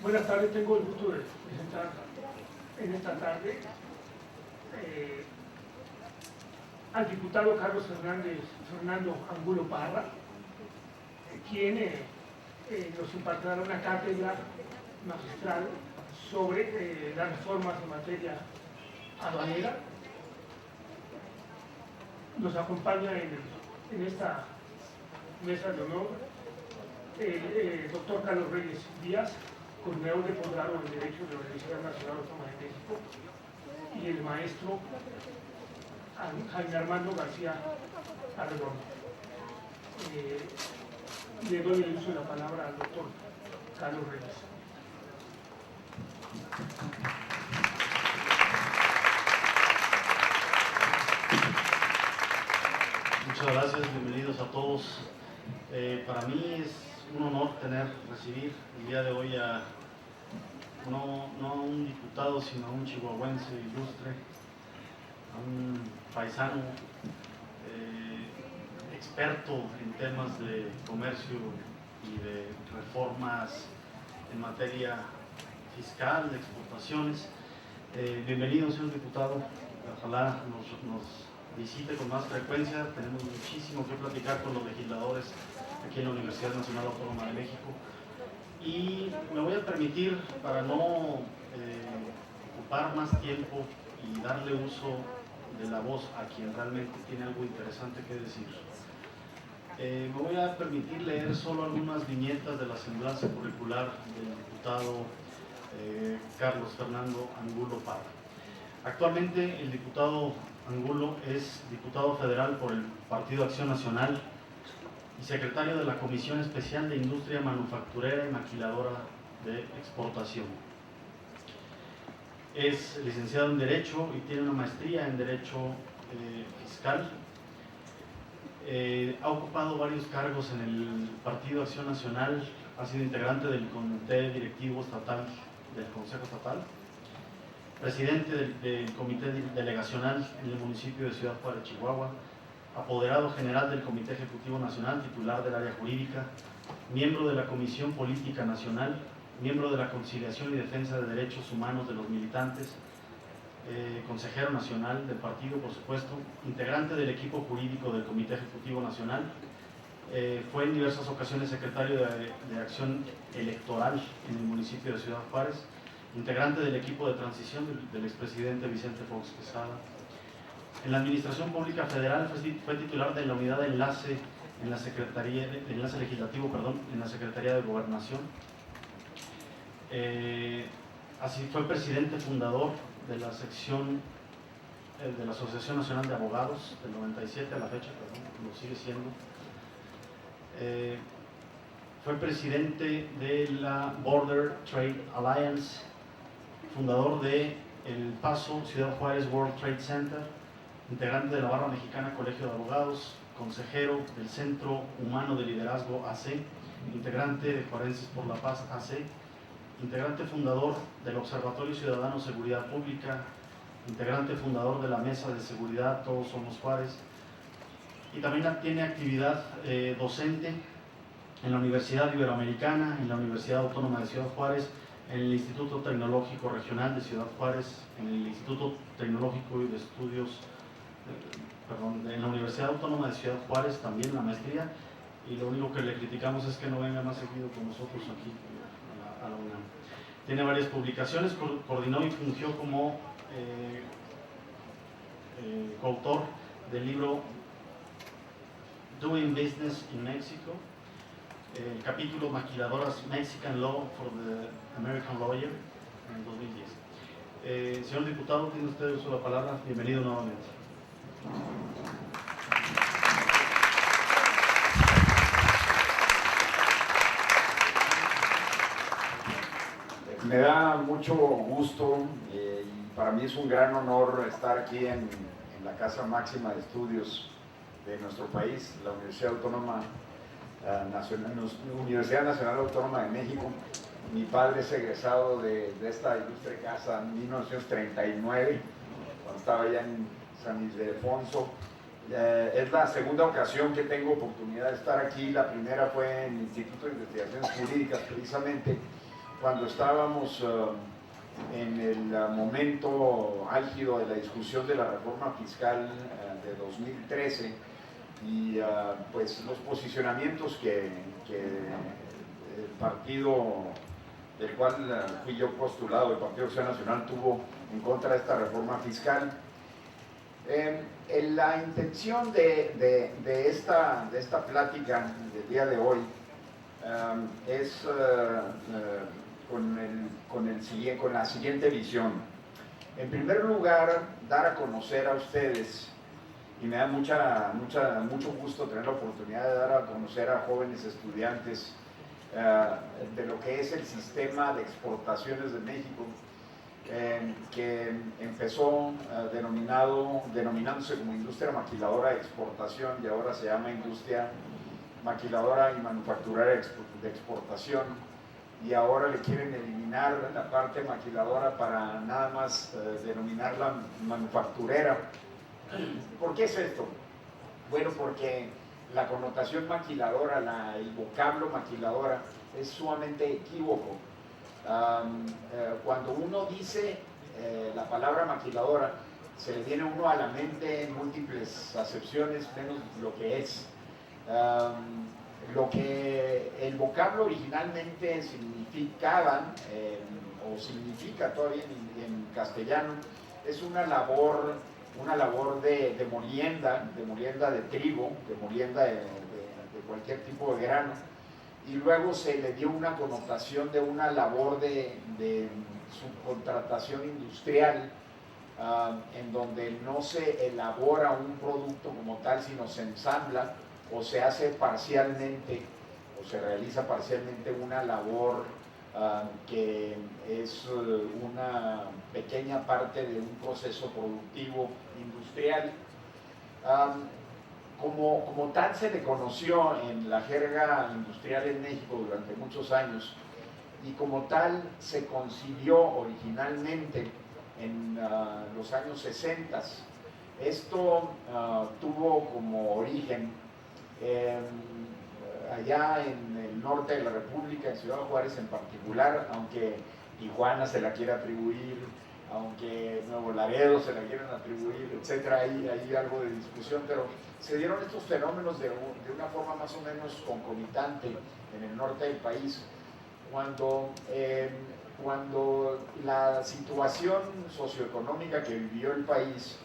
Buenas tardes, tengo el gusto de presentar en esta tarde al diputado Carlos Fernando Angulo Parra, quien nos impartirá una cátedra magistral sobre las reformas en materia aduanera. Nos acompaña en esta mesa de honor el doctor Carlos Reyes Díaz, coordinador de posgrado en Derecho de la Universidad Nacional Autónoma de México, y el maestro Jaime Armando García Arredondo. Le doy el uso de la palabra al doctor Carlos Reyes. Muchas gracias, bienvenidos a todos. Para mí es un honor recibir el día de hoy no a un diputado, sino a un chihuahuense ilustre, a un paisano experto en temas de comercio y de reformas en materia fiscal, de exportaciones. Bienvenido, señor diputado. Ojalá nos visite con más frecuencia. Tenemos muchísimo que platicar con los legisladores aquí en la Universidad Nacional Autónoma de México. Y me voy a permitir, para no ocupar más tiempo y darle uso de la voz a quien realmente tiene algo interesante que decir, me voy a permitir leer solo algunas viñetas de la semblanza curricular del diputado Carlos Fernando Angulo Parra. Actualmente el diputado Angulo es diputado federal por el Partido Acción Nacional y secretario de la Comisión Especial de Industria Manufacturera y Maquiladora de Exportación. Es licenciado en Derecho y tiene una maestría en Derecho Fiscal. Ha ocupado varios cargos en el Partido Acción Nacional, ha sido integrante del Comité Directivo Estatal del Consejo Estatal, presidente del Comité Delegacional en el municipio de Ciudad Juárez, Chihuahua, apoderado general del Comité Ejecutivo Nacional, titular del área jurídica, miembro de la Comisión Política Nacional, miembro de la Conciliación y Defensa de Derechos Humanos de los Militantes, consejero nacional del partido, por supuesto, integrante del equipo jurídico del Comité Ejecutivo Nacional, fue en diversas ocasiones secretario de Acción Electoral en el municipio de Ciudad Juárez, integrante del equipo de transición del expresidente Vicente Fox Quesada. En la Administración Pública Federal fue titular de la unidad de enlace en la Secretaría, enlace legislativo, en la Secretaría de Gobernación. Así fue presidente fundador de la sección de la Asociación Nacional de Abogados del 97 a la fecha, lo sigue siendo. Fue presidente de la Border Trade Alliance, fundador de El Paso Ciudad Juárez World Trade Center, integrante de la Barra Mexicana Colegio de Abogados, consejero del Centro Humano de Liderazgo AC, integrante de Juarenses por la Paz AC, integrante fundador del Observatorio Ciudadano Seguridad Pública, integrante fundador de la Mesa de Seguridad Todos Somos Juárez, y también tiene actividad docente en la Universidad Iberoamericana, en la Universidad Autónoma de Ciudad Juárez, en el Instituto Tecnológico Regional de Ciudad Juárez, en el Instituto Tecnológico y de Estudios, en la Universidad Autónoma de Ciudad Juárez, también la maestría, y lo único que le criticamos es que no venga más seguido con nosotros aquí a la UNAM. Tiene varias publicaciones, coordinó y fungió como coautor del libro Doing Business in Mexico, el capítulo Maquiladoras Mexican Law for the American Lawyer en el 2010. Señor diputado, tiene usted uso de la palabra. Bienvenido nuevamente. Me da mucho gusto y para mí es un gran honor estar aquí en la Casa Máxima de Estudios de nuestro país, la Universidad Nacional Autónoma de México. Mi padre es egresado de esta ilustre casa en 1939, cuando estaba allá en San Ildefonso. Es la segunda ocasión que tengo oportunidad de estar aquí. La primera fue en el Instituto de Investigaciones Jurídicas, precisamente, cuando estábamos en el momento álgido de la discusión de la reforma fiscal de 2013 y pues los posicionamientos que el partido del cual fui yo postulado, el Partido Acción Nacional, tuvo en contra de esta reforma fiscal. La intención de esta plática del día de hoy es con la siguiente visión. En primer lugar, dar a conocer a ustedes, y me da mucho gusto tener la oportunidad de dar a conocer a jóvenes estudiantes de lo que es el sistema de exportaciones de México, que empezó denominándose como industria maquiladora de exportación y ahora se llama industria maquiladora y manufacturera de exportación, y ahora le quieren eliminar la parte maquiladora para nada más denominarla manufacturera. ¿Por qué es esto? Bueno, porque la connotación maquiladora, el vocablo maquiladora es sumamente equívoco. Cuando uno dice la palabra maquiladora, se le viene a uno a la mente múltiples acepciones, menos lo que es. Lo que el vocablo originalmente significaba, o significa todavía en castellano, es una labor de molienda de trigo, de molienda de cualquier tipo de grano, y luego se le dio una connotación de una labor de subcontratación industrial, en donde no se elabora un producto como tal, sino se ensambla o se hace parcialmente, o se realiza parcialmente una labor que es una pequeña parte de un proceso productivo industrial. Como tal se le conoció en la jerga industrial en México durante muchos años, y como tal se concibió originalmente en los años 60. Esto tuvo como origen allá en el norte de la República, en Ciudad Juárez en particular, aunque Tijuana se la quiere atribuir, aunque Nuevo Laredo se la quieren atribuir, etcétera, hay algo de discusión, pero se dieron estos fenómenos de una forma más o menos concomitante en el norte del país, cuando la situación socioeconómica que vivió el país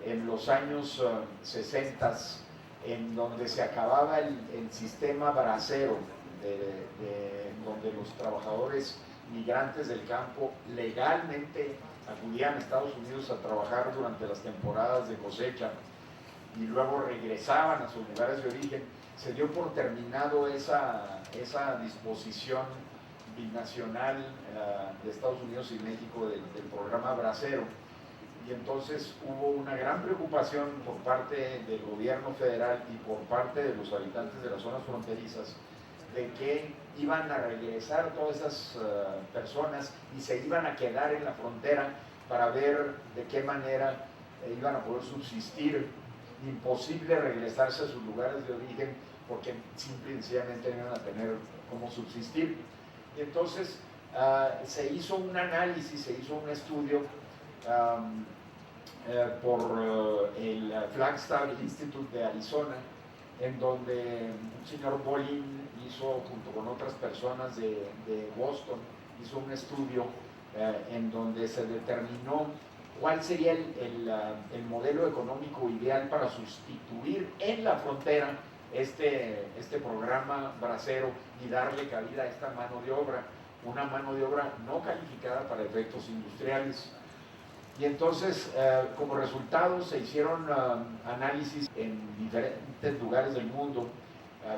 en los años 60, en donde se acababa el sistema bracero, donde los trabajadores migrantes del campo legalmente acudían a Estados Unidos a trabajar durante las temporadas de cosecha y luego regresaban a sus lugares de origen, se dio por terminado esa disposición binacional de Estados Unidos y México del programa bracero. Y entonces hubo una gran preocupación por parte del gobierno federal y por parte de los habitantes de las zonas fronterizas de que iban a regresar todas esas personas y se iban a quedar en la frontera para ver de qué manera iban a poder subsistir. Imposible regresarse a sus lugares de origen porque simple y sencillamente no iban a tener cómo subsistir. Y entonces se hizo un análisis, se hizo un estudio por el Flagstaff Institute de Arizona, en donde un señor Bolin hizo, junto con otras personas de Boston, hizo un estudio en donde se determinó cuál sería el modelo económico ideal para sustituir en la frontera este programa bracero y darle cabida a esta mano de obra, una mano de obra no calificada para efectos industriales. Y entonces, como resultado, se hicieron análisis en diferentes lugares del mundo,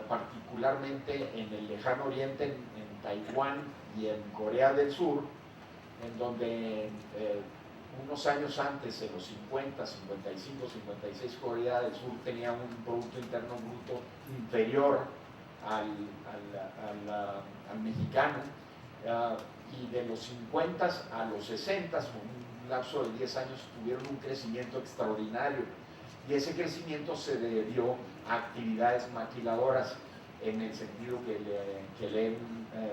particularmente en el lejano oriente, en Taiwán y en Corea del Sur, en donde unos años antes, en los 50, 55, 56, Corea del Sur tenía un Producto Interno Bruto inferior al mexicano, y de los 50 a los 60, un lapso de 10 años, tuvieron un crecimiento extraordinario, y ese crecimiento se debió a actividades maquiladoras, en el sentido que le he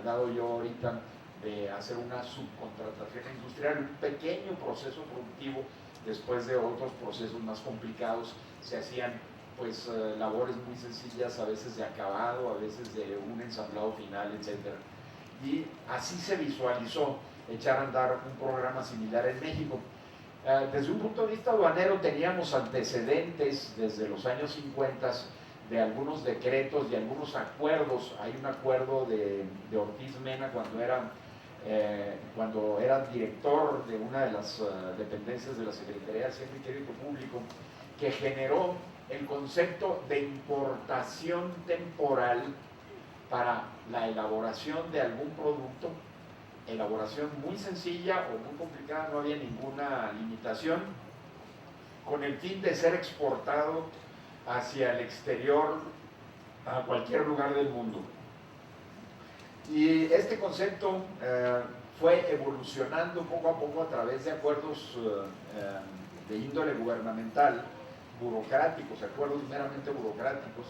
dado yo ahorita de hacer una subcontratación industrial, un pequeño proceso productivo después de otros procesos más complicados. Se hacían pues labores muy sencillas, a veces de acabado, a veces de un ensamblado final, etc. Y así se visualizó echar a andar un programa similar en México. Desde un punto de vista aduanero teníamos antecedentes desde los años 50 de algunos decretos, de algunos acuerdos. Hay un acuerdo de Ortiz Mena cuando era director de una de las dependencias de la Secretaría de Hacienda y Crédito Público, que generó el concepto de importación temporal para la elaboración de algún producto, elaboración muy sencilla o muy complicada, no había ninguna limitación, con el fin de ser exportado hacia el exterior a cualquier lugar del mundo. Y este concepto fue evolucionando poco a poco a través de acuerdos de índole gubernamental, burocráticos, acuerdos meramente burocráticos,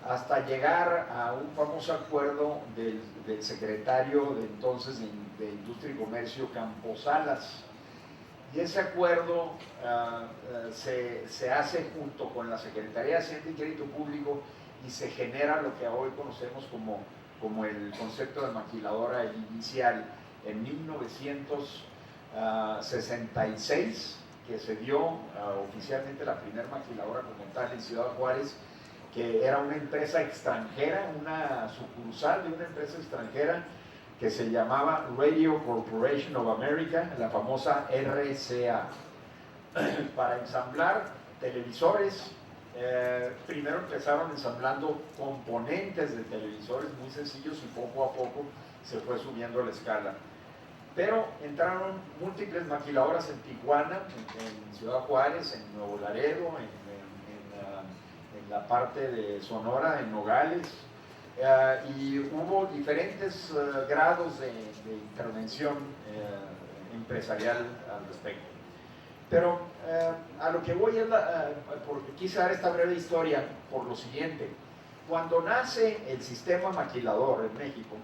hasta llegar a un famoso acuerdo del secretario de entonces de Industria y Comercio, Campos Salas. Y ese acuerdo se hace junto con la Secretaría de Hacienda y Crédito Público y se genera lo que hoy conocemos como el concepto de maquiladora inicial en 1966, que se dio oficialmente la primera maquiladora como tal en Ciudad Juárez, que era una empresa extranjera, una sucursal de una empresa extranjera que se llamaba Radio Corporation of America, la famosa RCA, para ensamblar televisores. Primero empezaron ensamblando componentes de televisores muy sencillos y poco a poco se fue subiendo la escala. Pero entraron múltiples maquiladoras en Tijuana, en Ciudad Juárez, en Nuevo Laredo, en la parte de Sonora, en Nogales, y hubo diferentes grados de intervención empresarial al respecto. Pero a lo que voy es, porque quise dar esta breve historia por lo siguiente. Cuando nace el sistema maquilador en México,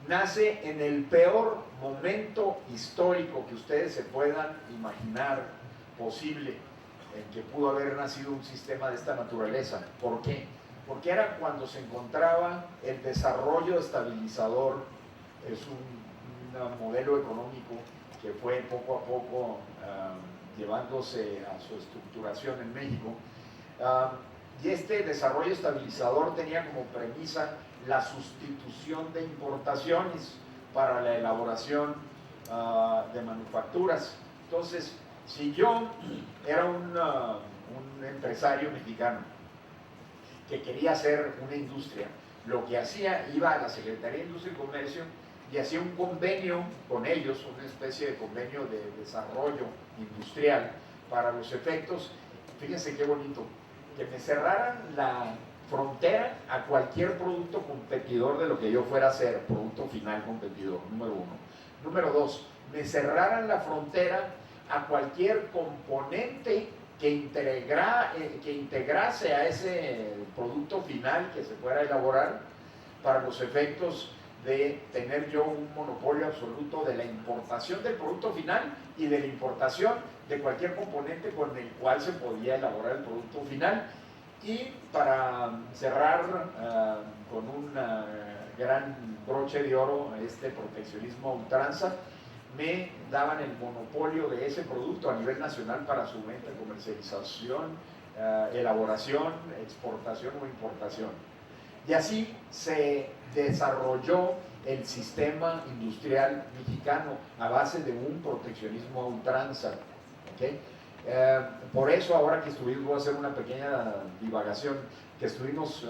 nace en el peor momento histórico que ustedes se puedan imaginar posible, en que pudo haber nacido un sistema de esta naturaleza. ¿Por qué? Porque era cuando se encontraba el desarrollo estabilizador. Es un modelo económico que fue poco a poco llevándose a su estructuración en México. Y este desarrollo estabilizador tenía como premisa la sustitución de importaciones para la elaboración de manufacturas. Entonces, si yo era un empresario mexicano que quería hacer una industria, lo que hacía, iba a la Secretaría de Industria y Comercio y hacía un convenio con ellos, una especie de convenio de desarrollo industrial para los efectos. Fíjense qué bonito, que me cerraran la frontera a cualquier producto competidor de lo que yo fuera a hacer, producto final competidor, número uno. Número dos, me cerraran la frontera a cualquier componente que integrase a ese producto final que se fuera a elaborar, para los efectos de tener yo un monopolio absoluto de la importación del producto final y de la importación de cualquier componente con el cual se podía elaborar el producto final. Y para cerrar con un gran broche de oro este proteccionismo a ultranza, me daban el monopolio de ese producto a nivel nacional para su venta, comercialización, elaboración, exportación o importación. Y así se desarrolló el sistema industrial mexicano a base de un proteccionismo a ultranza. ¿Okay? Por eso ahora que estuvimos, voy a hacer una pequeña divagación, que estuvimos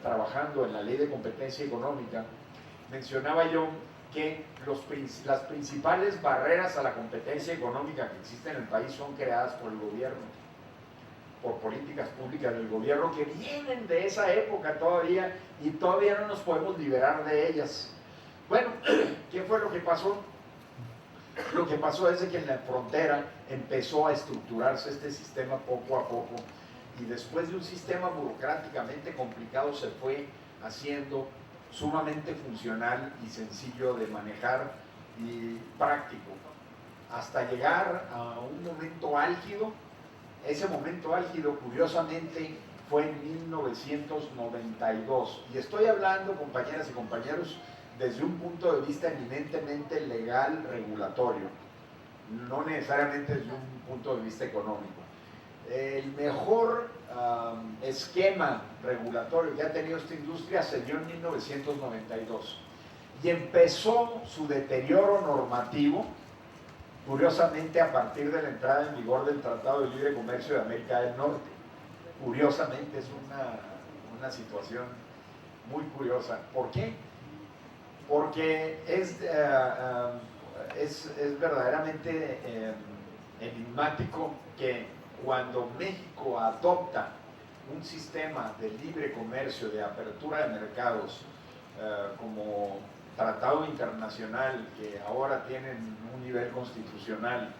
trabajando en la Ley de Competencia Económica, mencionaba yo que las principales barreras a la competencia económica que existen en el país son creadas por el gobierno, por políticas públicas del gobierno que vienen de esa época todavía y todavía no nos podemos liberar de ellas. Bueno, ¿qué fue lo que pasó? Lo que pasó es que en la frontera empezó a estructurarse este sistema poco a poco, y después de un sistema burocráticamente complicado se fue haciendo sumamente funcional y sencillo de manejar y práctico, hasta llegar a un momento álgido. Ese momento álgido, curiosamente, fue en 1992, y estoy hablando, compañeras y compañeros, desde un punto de vista eminentemente legal, regulatorio, no necesariamente desde un punto de vista económico. El mejor esquema regulatorio que ha tenido esta industria se dio en 1992 y empezó su deterioro normativo, curiosamente, a partir de la entrada en vigor del Tratado de Libre Comercio de América del Norte. Curiosamente, es una situación muy curiosa. ¿Por qué? Porque es verdaderamente enigmático que cuando México adopta un sistema de libre comercio, de apertura de mercados, como tratado internacional, que ahora tienen un nivel constitucional,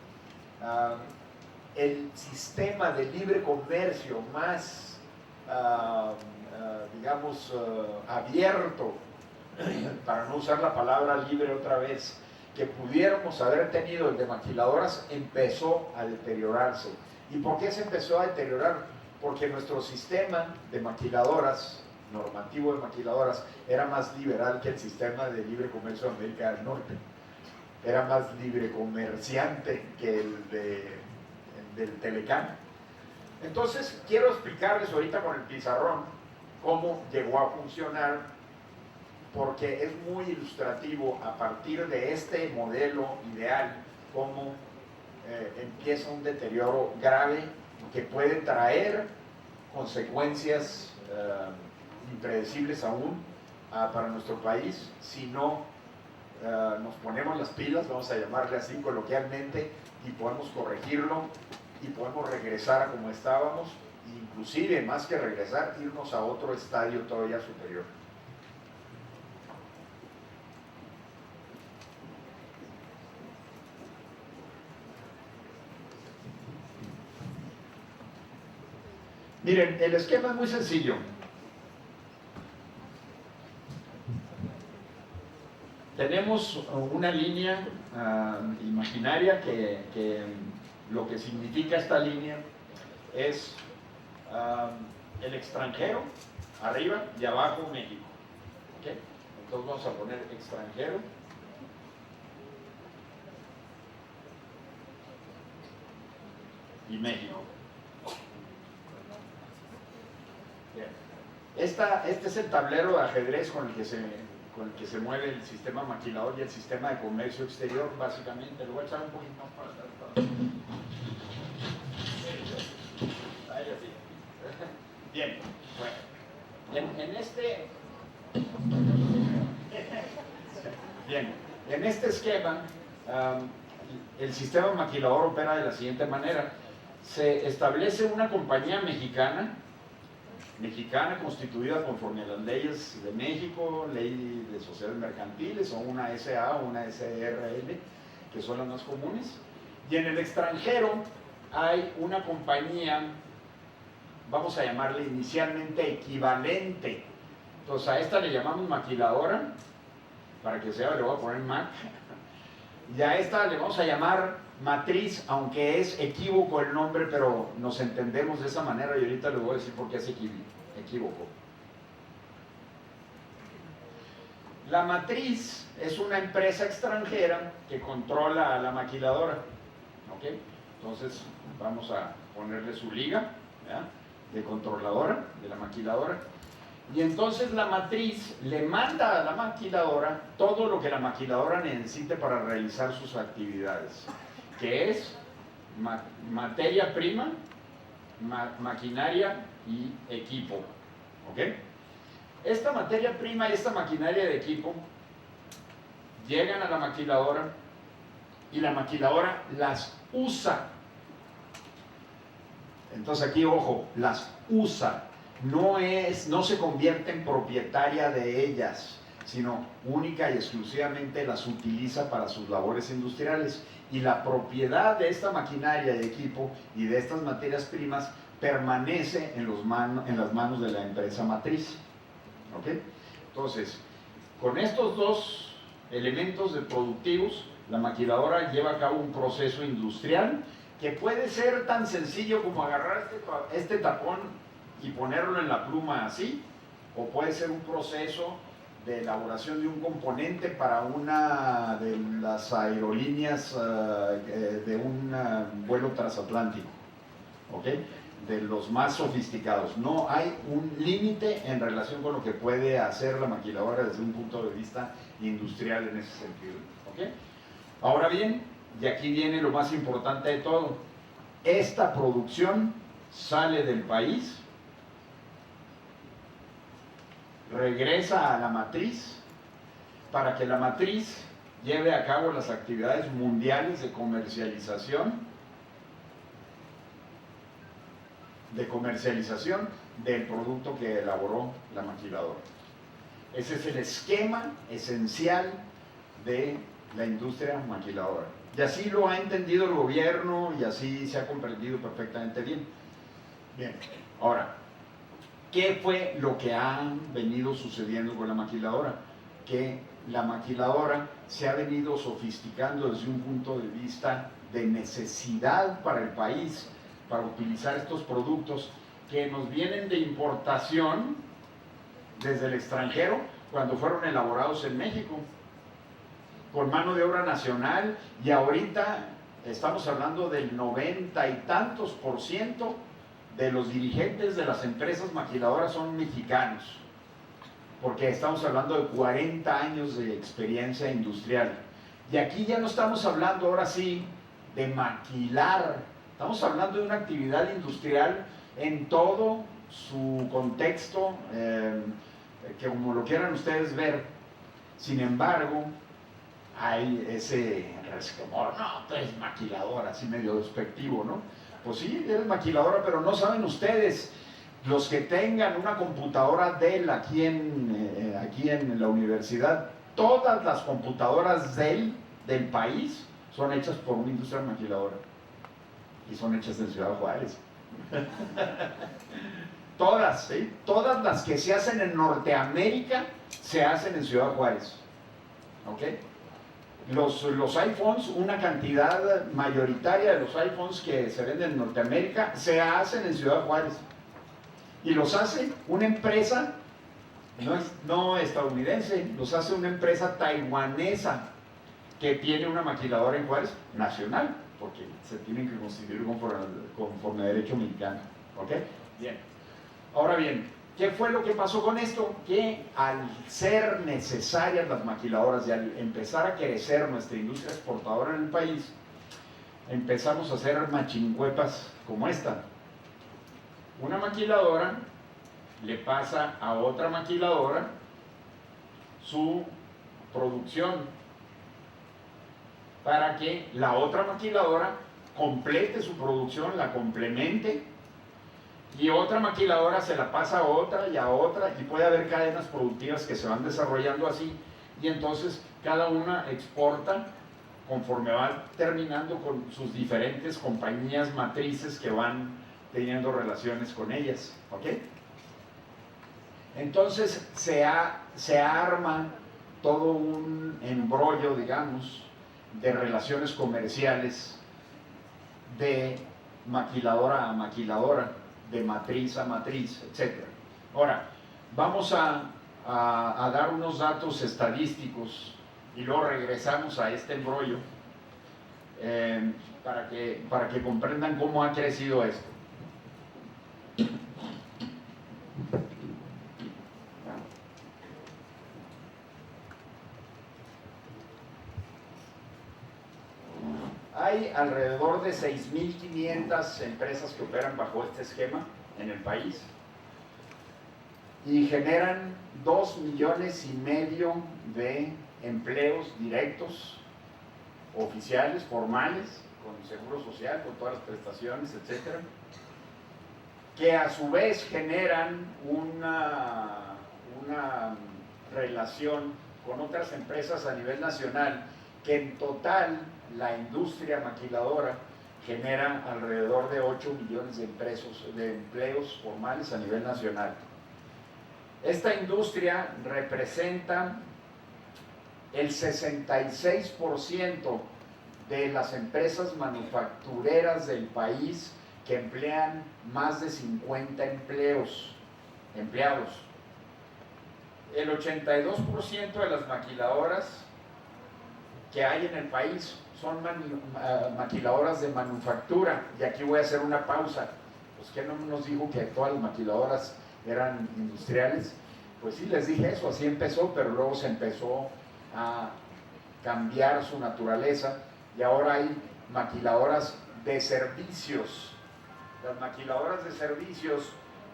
el sistema de libre comercio más, digamos, abierto, para no usar la palabra libre otra vez, que pudiéramos haber tenido, el de maquiladoras, empezó a deteriorarse. ¿Y por qué se empezó a deteriorar? Porque nuestro sistema de maquiladoras, normativo de maquiladoras, era más liberal que el sistema de libre comercio de América del Norte. Era más libre comerciante que el del Telecán. Entonces, quiero explicarles ahorita con el pizarrón cómo llegó a funcionar, porque es muy ilustrativo a partir de este modelo ideal, cómo empieza un deterioro grave que puede traer consecuencias impredecibles aún para nuestro país si no nos ponemos las pilas, vamos a llamarle así coloquialmente, y podemos corregirlo y podemos regresar a como estábamos, inclusive más que regresar, irnos a otro estadio todavía superior. Miren, el esquema es muy sencillo. Tenemos una línea imaginaria que lo que significa esta línea es el extranjero, arriba, y abajo México. ¿Okay? Entonces vamos a poner extranjero. Y México. Bien. Este es el tablero de ajedrez con el que se mueve el sistema maquilador y el sistema de comercio exterior, básicamente. Lo voy a echar un poquito más para atrás. Ahí así. Bien, bueno, en este esquema, el sistema maquilador opera de la siguiente manera. Se establece una compañía mexicana constituida conforme a las leyes de México, ley de sociedades mercantiles, o una SA o una SRL, que son las más comunes. Y en el extranjero hay una compañía, vamos a llamarle inicialmente equivalente. Entonces a esta le llamamos maquiladora, para que sea, le voy a poner Mac. Y a esta le vamos a llamar matriz, aunque es equívoco el nombre, pero nos entendemos de esa manera y ahorita les voy a decir por qué es equívoco. La matriz es una empresa extranjera que controla a la maquiladora. ¿Okay? Entonces vamos a ponerle su liga, ¿ya?, de controladora, de la maquiladora. Y entonces la matriz le manda a la maquiladora todo lo que la maquiladora necesite para realizar sus actividades, que es materia prima, maquinaria y equipo. ¿Ok? Esta materia prima y esta maquinaria de equipo llegan a la maquiladora y la maquiladora las usa. Entonces aquí, ojo, las usa. No se convierte en propietaria de ellas, sino única y exclusivamente las utiliza para sus labores industriales. Y la propiedad de esta maquinaria y equipo y de estas materias primas permanece en las manos de la empresa matriz. ¿Okay? Entonces, Con estos dos elementos productivos, la maquiladora lleva a cabo un proceso industrial que puede ser tan sencillo como agarrar este tapón y ponerlo en la pluma así, o puede ser un proceso de elaboración de un componente para una de las aerolíneas de un vuelo transatlántico, ¿ok? De los más sofisticados. No hay un límite en relación con lo que puede hacer la maquiladora desde un punto de vista industrial en ese sentido, ¿ok? Ahora bien, y aquí viene lo más importante de todo, esta producción sale del país, regresa a la matriz, para que la matriz lleve a cabo las actividades mundiales de comercialización del producto que elaboró la maquiladora. Ese es el esquema esencial de la industria maquiladora. Y así lo ha entendido el gobierno y así se ha comprendido perfectamente bien. Bien, ahora, ¿qué fue lo que ha venido sucediendo con la maquiladora? Que la maquiladora se ha venido sofisticando desde un punto de vista de necesidad para el país, para utilizar estos productos que nos vienen de importación desde el extranjero cuando fueron elaborados en México, con mano de obra nacional, y ahorita estamos hablando del 90 y tantos % de los dirigentes de las empresas maquiladoras son mexicanos, porque estamos hablando de 40 años de experiencia industrial. Y aquí ya no estamos hablando ahora sí de maquilar, estamos hablando de una actividad industrial en todo su contexto, que como lo quieran ustedes ver. Sin embargo, hay ese resquemor, no, tú eres maquiladora, así medio despectivo, ¿no? Pues sí, eres maquiladora, pero no saben ustedes, los que tengan una computadora Dell aquí en la universidad, todas las computadoras Dell del país son hechas por una industria maquiladora y son hechas en Ciudad Juárez. Todas, ¿sí? Todas las que se hacen en Norteamérica se hacen en Ciudad Juárez, ¿ok? Los iPhones, una cantidad mayoritaria de los iPhones que se venden en Norteamérica se hacen en Ciudad Juárez, y los hace una empresa no estadounidense, los hace una empresa taiwanesa que tiene una maquiladora en Juárez nacional, porque se tienen que constituir conforme a derecho mexicano, ¿ok? Bien. Ahora bien, ¿qué fue lo que pasó con esto? Que al ser necesarias las maquiladoras y al empezar a crecer nuestra industria exportadora en el país, empezamos a hacer machincuepas como esta. Una maquiladora le pasa a otra maquiladora su producción para que la otra maquiladora complete su producción, la complemente, y otra maquiladora se la pasa a otra, y puede haber cadenas productivas que se van desarrollando así, y entonces cada una exporta conforme va terminando con sus diferentes compañías matrices que van teniendo relaciones con ellas, ¿ok? Entonces se arma todo un embrollo, digamos, de relaciones comerciales de maquiladora a maquiladora, de matriz a matriz, etc. Ahora, vamos a dar unos datos estadísticos y luego regresamos a este embrollo para que comprendan cómo ha crecido esto. Hay alrededor de 6.500 empresas que operan bajo este esquema en el país y generan 2,5 millones de empleos directos, oficiales, formales, con seguro social, con todas las prestaciones, etc., que a su vez generan una relación con otras empresas a nivel nacional, que en total la industria maquiladora genera alrededor de 8 millones de empleos formales a nivel nacional. Esta industria representa el 66% de las empresas manufactureras del país que emplean más de 50 empleados. El 82% de las maquiladoras que hay en el país son maquiladoras de manufactura. Y aquí voy a hacer una pausa. Pues que no nos dijo que todas las maquiladoras eran industriales. Pues sí, les dije eso, así empezó, pero luego se empezó a cambiar su naturaleza y ahora hay maquiladoras de servicios. Las maquiladoras de servicios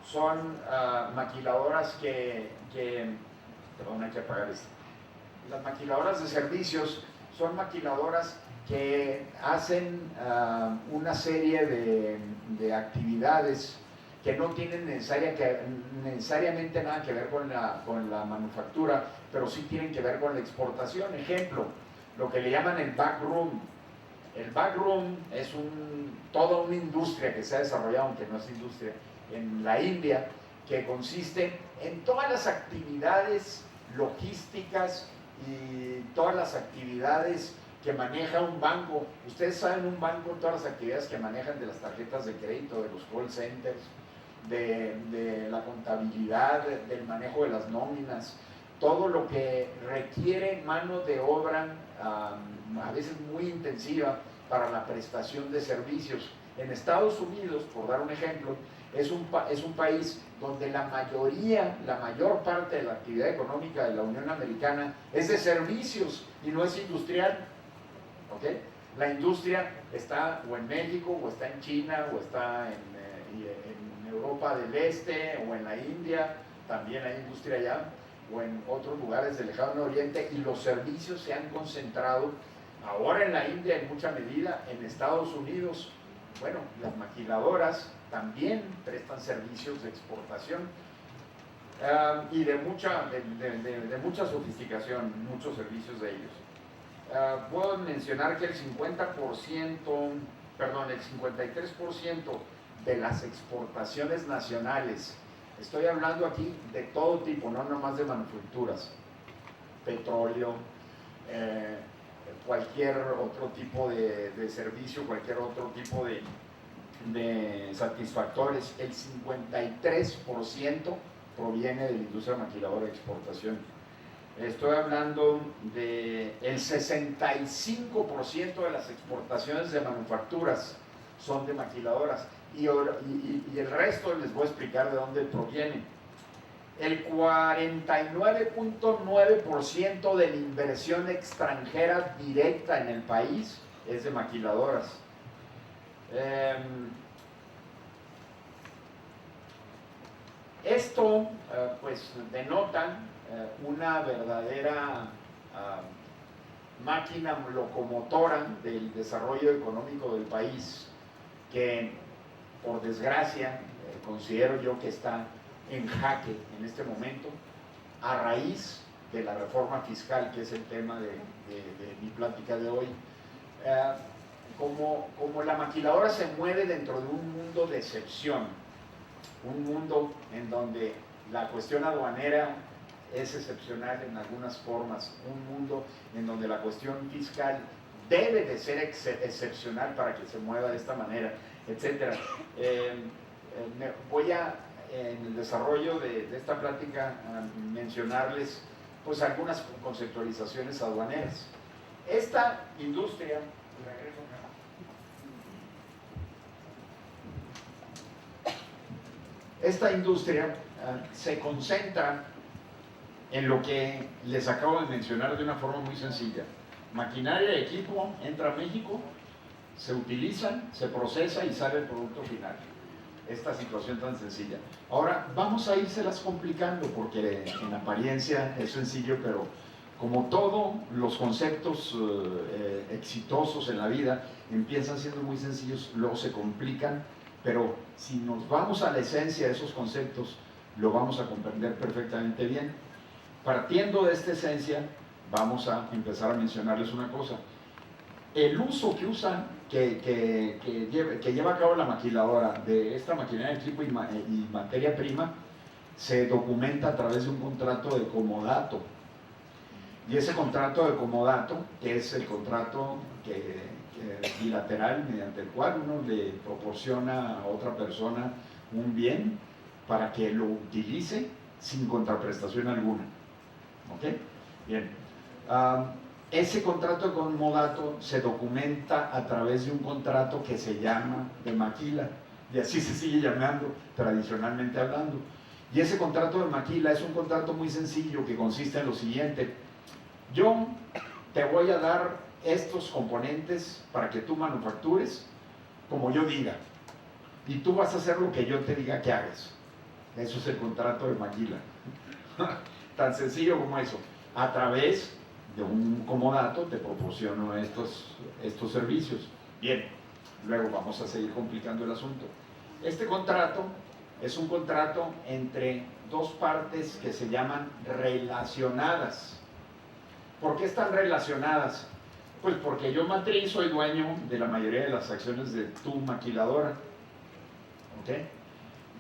son maquiladoras perdón, hay que apagar esto. Las maquiladoras de servicios son maquiladoras que hacen una serie de actividades que no tienen necesariamente nada que ver con la manufactura, pero sí tienen que ver con la exportación. Ejemplo, lo que le llaman el backroom. El backroom es toda una industria que se ha desarrollado, aunque no es industria, en la India, que consiste en todas las actividades logísticas y todas las actividades que maneja un banco. Ustedes saben, un banco, todas las actividades que manejan, de las tarjetas de crédito, de los call centers, de la contabilidad, del manejo de las nóminas, todo lo que requiere mano de obra a veces muy intensiva para la prestación de servicios. En Estados Unidos, por dar un ejemplo, es un país donde la mayor parte de la actividad económica de la Unión Americana es de servicios y no es industrial. ¿Okay? La industria está o en México, o está en China, o está en Europa del Este, o en la India, también hay industria allá, o en otros lugares del lejano oriente, y los servicios se han concentrado ahora en la India en mucha medida, en Estados Unidos. Bueno, las maquiladoras también prestan servicios de exportación y de mucha sofisticación, muchos servicios de ellos. Puedo mencionar que el 53% de las exportaciones nacionales, estoy hablando aquí de todo tipo, no nomás de manufacturas, petróleo, cualquier otro tipo de servicio, cualquier otro tipo de satisfactores, el 53% proviene de la industria maquiladora de exportación. Estoy hablando del 65% de las exportaciones de manufacturas son de maquiladoras y el resto les voy a explicar de dónde proviene. El 49.9% de la inversión extranjera directa en el país es de maquiladoras. Esto pues denota una verdadera máquina locomotora del desarrollo económico del país, que por desgracia considero yo que está en jaque en este momento a raíz de la reforma fiscal, que es el tema de mi plática de hoy. Como la maquiladora se mueve dentro de un mundo de excepción, un mundo en donde la cuestión aduanera es excepcional en algunas formas, un mundo en donde la cuestión fiscal debe de ser excepcional para que se mueva de esta manera, etc. Voy a, en el desarrollo de esta plática, mencionarles pues algunas conceptualizaciones aduaneras. Esta industria, se concentra en lo que les acabo de mencionar de una forma muy sencilla. Maquinaria y equipo entra a México, se utilizan, se procesa y sale el producto final. Esta situación tan sencilla. Ahora vamos a írselas complicando, porque en apariencia es sencillo, pero como todos los conceptos exitosos en la vida empiezan siendo muy sencillos, luego se complican, pero si nos vamos a la esencia de esos conceptos, lo vamos a comprender perfectamente bien. Partiendo de esta esencia, vamos a empezar a mencionarles una cosa. El uso que usan, que lleva a cabo la maquiladora de esta maquinaria de equipo y materia prima, se documenta a través de un contrato de comodato. Y ese contrato de comodato, que es el contrato bilateral mediante el cual uno le proporciona a otra persona un bien para que lo utilice sin contraprestación alguna. ¿Ok? Bien. Ese contrato de comodato se documenta a través de un contrato que se llama de maquila, y así se sigue llamando tradicionalmente hablando. Y ese contrato de maquila es un contrato muy sencillo que consiste en lo siguiente: yo te voy a dar estos componentes para que tú manufactures como yo diga, y tú vas a hacer lo que yo te diga que hagas. Eso es el contrato de maquila. Tan sencillo como eso. A través de un comodato te proporciono estos servicios. Bien, luego vamos a seguir complicando el asunto. Este contrato es un contrato entre dos partes que se llaman relacionadas. ¿Por qué están relacionadas? Pues porque yo, Matriz, soy dueño de la mayoría de las acciones de tu maquiladora. ¿Ok?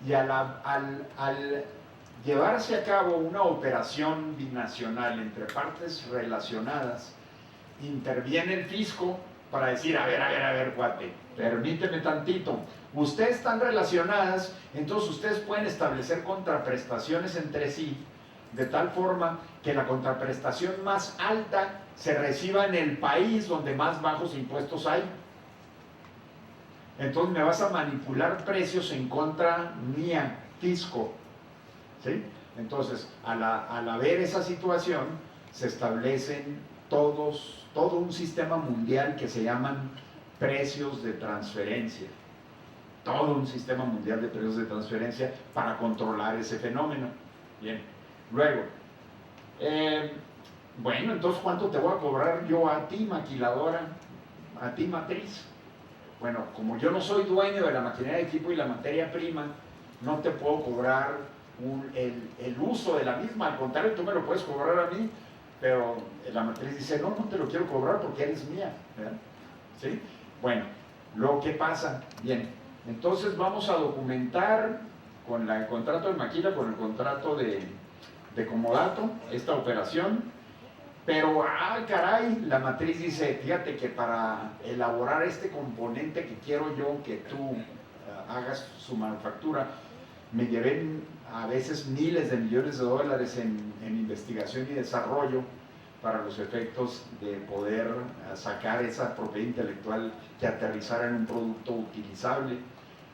Y al llevarse a cabo una operación binacional entre partes relacionadas, interviene el fisco para decir: a ver, cuate, permíteme tantito. Ustedes están relacionadas, entonces ustedes pueden establecer contraprestaciones entre sí, de tal forma que la contraprestación más alta se reciba en el país donde más bajos impuestos hay. Entonces me vas a manipular precios en contra mía, fisco. ¿Sí? Entonces, al haber esa situación, se establecen todo un sistema mundial que se llaman precios de transferencia. Todo un sistema mundial de precios de transferencia para controlar ese fenómeno. Bien, luego, bueno, entonces, ¿cuánto te voy a cobrar yo a ti, maquiladora, a ti, matriz? Bueno, como yo no soy dueño de la maquinaria de equipo y la materia prima, no te puedo cobrar el uso de la misma. Al contrario, tú me lo puedes cobrar a mí, pero la matriz dice: no te lo quiero cobrar porque eres mía. ¿Verdad? ¿Sí? Bueno, lo que pasa, bien, entonces vamos a documentar con el contrato de maquila, con el contrato de comodato, esta operación. Pero, caray, la matriz dice: fíjate que para elaborar este componente que quiero yo que tú hagas su manufactura, me llevé a veces miles de millones de dólares en investigación y desarrollo para los efectos de poder sacar esa propiedad intelectual que aterrizara en un producto utilizable.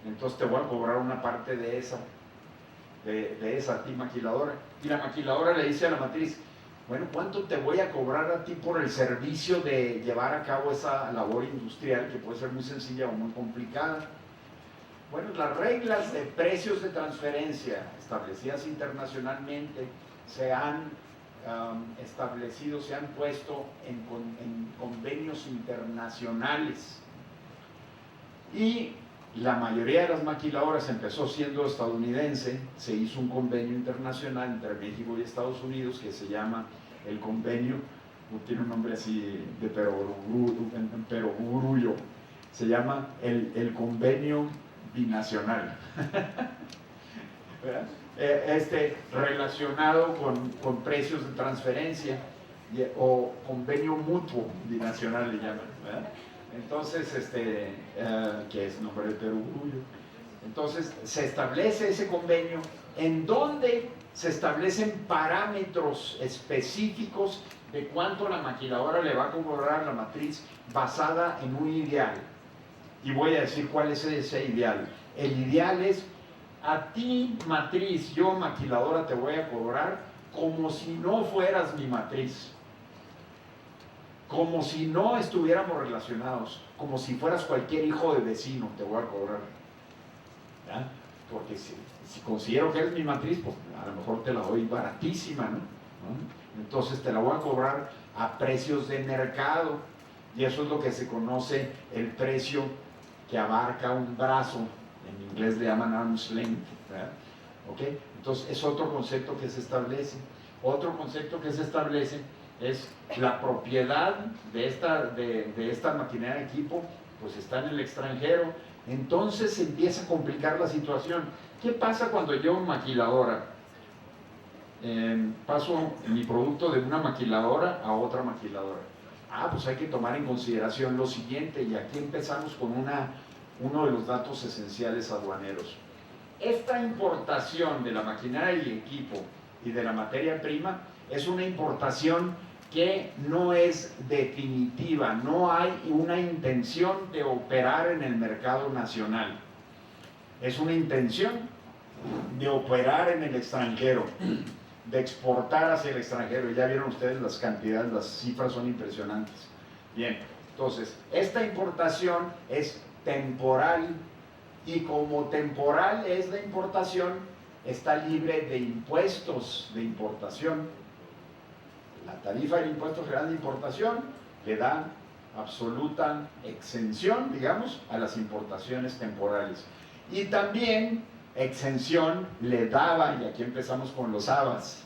Entonces te voy a cobrar una parte de esa a ti, maquiladora. Y la maquiladora le dice a la matriz: bueno, ¿cuánto te voy a cobrar a ti por el servicio de llevar a cabo esa labor industrial, que puede ser muy sencilla o muy complicada? Bueno, las reglas de precios de transferencia establecidas internacionalmente se han establecido, se han puesto en convenios internacionales. Y la mayoría de las maquiladoras empezó siendo estadounidense. Se hizo un convenio internacional entre México y Estados Unidos que se llama el convenio, tiene un nombre así de perogrullo, se llama el convenio binacional. Relacionado con precios de transferencia, o convenio mutuo binacional le llaman, ¿verdad? Entonces, que es nombre de perogrullo. Entonces se establece ese convenio en donde se establecen parámetros específicos de cuánto la maquiladora le va a cobrar a la matriz basada en un ideal. Y voy a decir cuál es ese ideal. El ideal es: a ti, matriz, yo, maquiladora, te voy a cobrar como si no fueras mi matriz, como si no estuviéramos relacionados, como si fueras cualquier hijo de vecino, te voy a cobrar. ¿Ya? Porque si considero que eres mi matriz, pues a lo mejor te la doy baratísima, ¿no? Entonces te la voy a cobrar a precios de mercado, y eso es lo que se conoce el precio que abarca un brazo. En inglés le llaman arm's length, ¿verdad? ¿Okay? Entonces es otro concepto que se establece. Otro concepto que se establece es la propiedad de esta maquinaria de equipo, pues está en el extranjero. Entonces se empieza a complicar la situación. ¿Qué pasa cuando yo, maquiladora, paso mi producto de una maquiladora a otra maquiladora. Pues hay que tomar en consideración lo siguiente, y aquí empezamos con uno de los datos esenciales aduaneros. Esta importación de la maquinaria y equipo y de la materia prima es una importación que no es definitiva, no hay una intención de operar en el mercado nacional, es una intención de operar en el extranjero, de exportar hacia el extranjero. Ya vieron ustedes las cantidades, las cifras son impresionantes. Bien, entonces, esta importación es temporal, y como temporal es la importación, está libre de impuestos de importación. La tarifa del impuesto general de importación le da absoluta exención, digamos, a las importaciones temporales. Y también exención le daba, y aquí empezamos con los habas,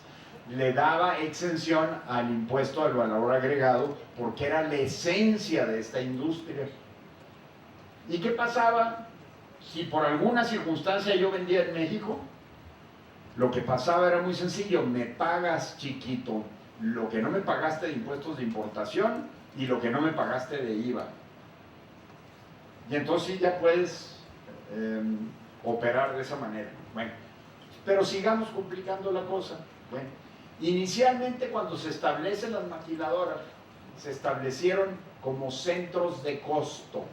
le daba exención al impuesto al valor agregado, porque era la esencia de esta industria. ¿Y qué pasaba? Si por alguna circunstancia yo vendía en México, lo que pasaba era muy sencillo: me pagas, chiquito, lo que no me pagaste de impuestos de importación y lo que no me pagaste de IVA. Y entonces sí, ya puedes operar de esa manera. Bueno, pero sigamos complicando la cosa. Bueno, inicialmente, cuando se establecen las maquiladoras, se establecieron como centros de costo,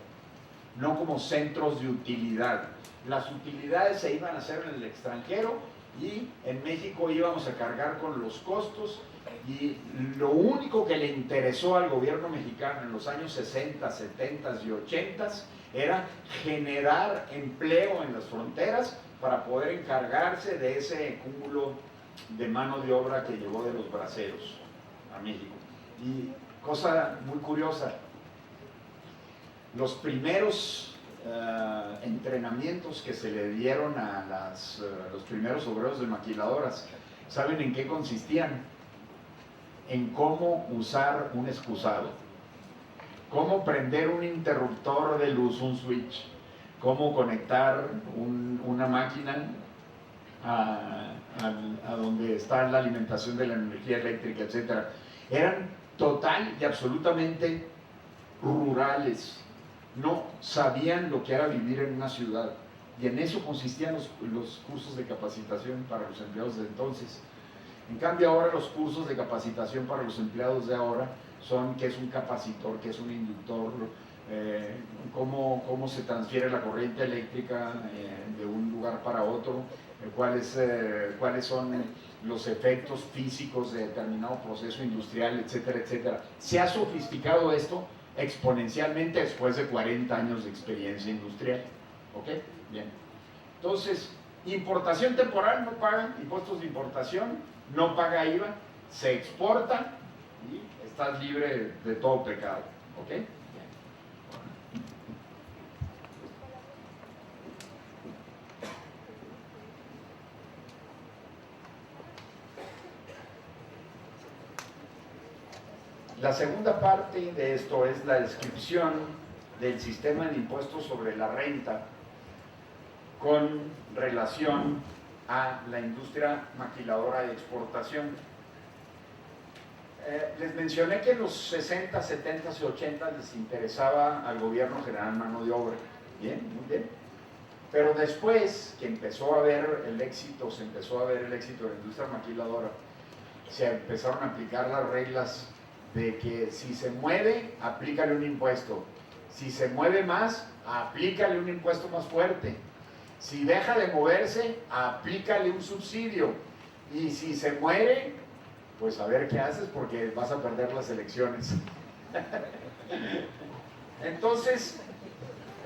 no como centros de utilidad. Las utilidades se iban a hacer en el extranjero y en México íbamos a cargar con los costos, y lo único que le interesó al gobierno mexicano en los años 60, 70 y 80 era generar empleo en las fronteras para poder encargarse de ese cúmulo de mano de obra que llegó de los braceros a México. Y cosa muy curiosa, los primeros entrenamientos que se le dieron a los primeros obreros de maquiladoras, ¿saben en qué consistían? En cómo usar un excusado, cómo prender un interruptor de luz, un switch, cómo conectar una máquina a donde está la alimentación de la energía eléctrica, etc. Eran total y absolutamente rurales, no sabían lo que era vivir en una ciudad, y en eso consistían los cursos de capacitación para los empleados de entonces. En cambio, ahora los cursos de capacitación para los empleados de ahora son qué es un capacitor, qué es un inductor, cómo se transfiere la corriente eléctrica de un lugar para otro, cuáles son los efectos físicos de determinado proceso industrial, etcétera, etcétera. Se ha sofisticado esto exponencialmente después de 40 años de experiencia industrial. ¿Ok? Bien. Entonces, importación temporal, no pagan impuestos de importación, no paga IVA, se exporta y estás libre de todo pecado. ¿Ok? Bien. La segunda parte de esto es la descripción del sistema de impuestos sobre la renta con relación a la industria maquiladora de exportación. Les mencioné que en los 60, 70 y 80 les interesaba al gobierno generar mano de obra. Bien, muy bien. Pero después que empezó a haber el éxito, se empezó a ver el éxito de la industria maquiladora, se empezaron a aplicar las reglas de que si se mueve, aplícale un impuesto. Si se mueve más, aplícale un impuesto más fuerte. Si deja de moverse, aplícale un subsidio. Y si se muere, pues a ver qué haces, porque vas a perder las elecciones. Entonces,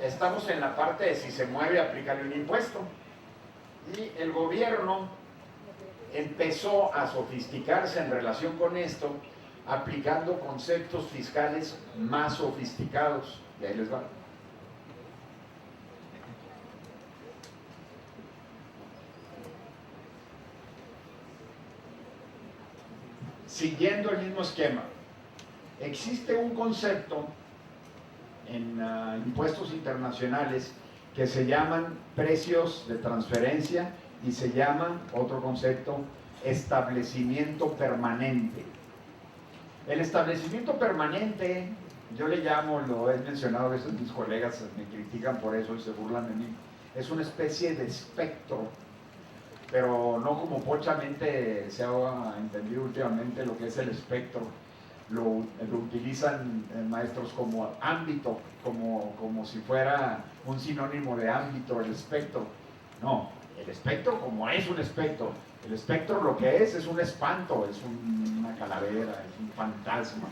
estamos en la parte de si se mueve, aplícale un impuesto. Y el gobierno empezó a sofisticarse en relación con esto, aplicando conceptos fiscales más sofisticados. Y ahí les va. Siguiendo el mismo esquema, existe un concepto en impuestos internacionales que se llaman precios de transferencia, y se llama, otro concepto, establecimiento permanente. El establecimiento permanente, yo le llamo, lo he mencionado a veces, mis colegas me critican por eso y se burlan de mí, es una especie de espectro, pero no como pochamente se ha entendido últimamente lo que es el espectro. Lo utilizan maestros como ámbito, como si fuera un sinónimo de ámbito, el espectro. No, el espectro como es un espectro. El espectro lo que es un espanto, es una calavera, es un fantasma.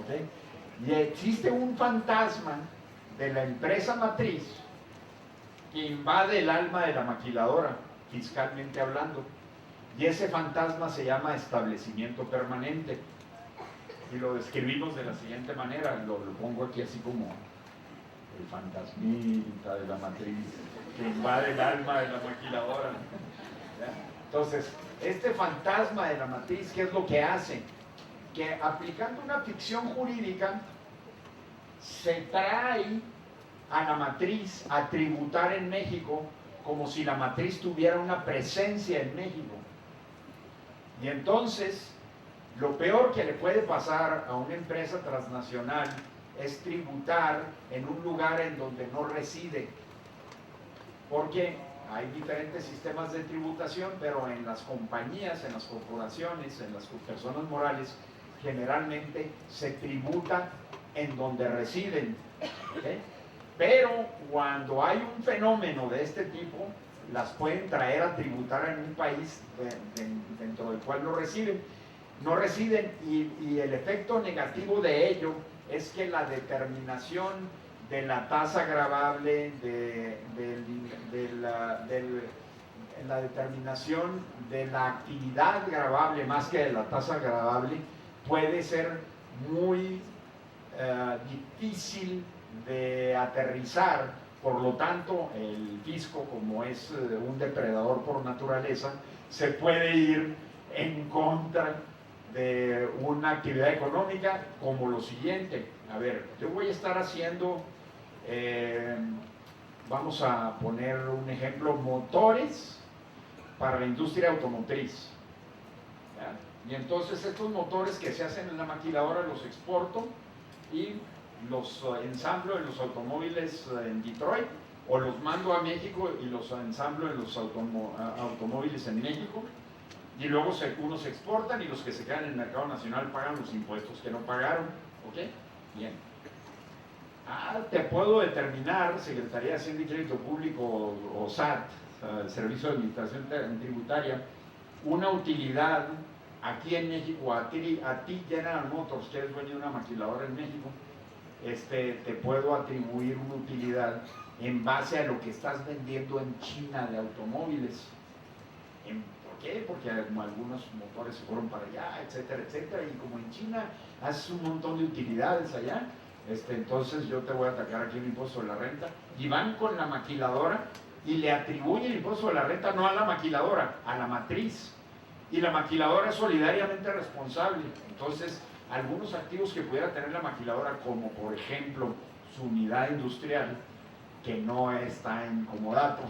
¿Okay? Y existe un fantasma de la empresa matriz que invade el alma de la maquiladora, fiscalmente hablando. Y ese fantasma se llama establecimiento permanente. Y lo describimos de la siguiente manera, lo pongo aquí así como el fantasmita de la matriz que invade el alma de la maquiladora. ¿Ya? Entonces, este fantasma de la matriz, ¿qué es lo que hace? Que aplicando una ficción jurídica, se trae a la matriz a tributar en México como si la matriz tuviera una presencia en México. Y entonces, lo peor que le puede pasar a una empresa transnacional es tributar en un lugar en donde no reside. Porque hay diferentes sistemas de tributación, pero en las compañías, en las corporaciones, en las personas morales, generalmente se tributa en donde residen. ¿Okay? Pero cuando hay un fenómeno de este tipo, las pueden traer a tributar en un país dentro del cual no residen. Y el efecto negativo de ello es que la determinación de la tasa gravable, la determinación de la actividad gravable más que de la tasa gravable puede ser muy difícil de aterrizar. Por lo tanto, el fisco, como es un depredador por naturaleza, se puede ir en contra de una actividad económica como lo siguiente. A ver, yo voy a estar haciendo, vamos a poner un ejemplo, motores para la industria automotriz. ¿Ya? Y entonces estos motores que se hacen en la maquiladora los exporto y los ensamblo en los automóviles en Detroit, o los mando a México y los ensamblo en los automóviles en México, y luego unos se exportan y los que se quedan en el mercado nacional pagan los impuestos que no pagaron. ¿Ok? Bien. Te puedo determinar, Secretaría de Hacienda y Crédito Público o SAT, el Servicio de Administración Tributaria, una utilidad aquí en México, a ti General Motors, que eres dueño de una maquiladora en México, te puedo atribuir una utilidad en base a lo que estás vendiendo en China de automóviles. ¿Por qué? Porque algunos motores se fueron para allá, etcétera, etcétera, y como en China haces un montón de utilidades allá, entonces yo te voy a atacar aquí el impuesto sobre la renta, y van con la maquiladora y le atribuyen el impuesto sobre la renta no a la maquiladora, a la matriz, y la maquiladora es solidariamente responsable. Entonces, algunos activos que pudiera tener la maquiladora, como por ejemplo su unidad industrial, que no está en Comodato,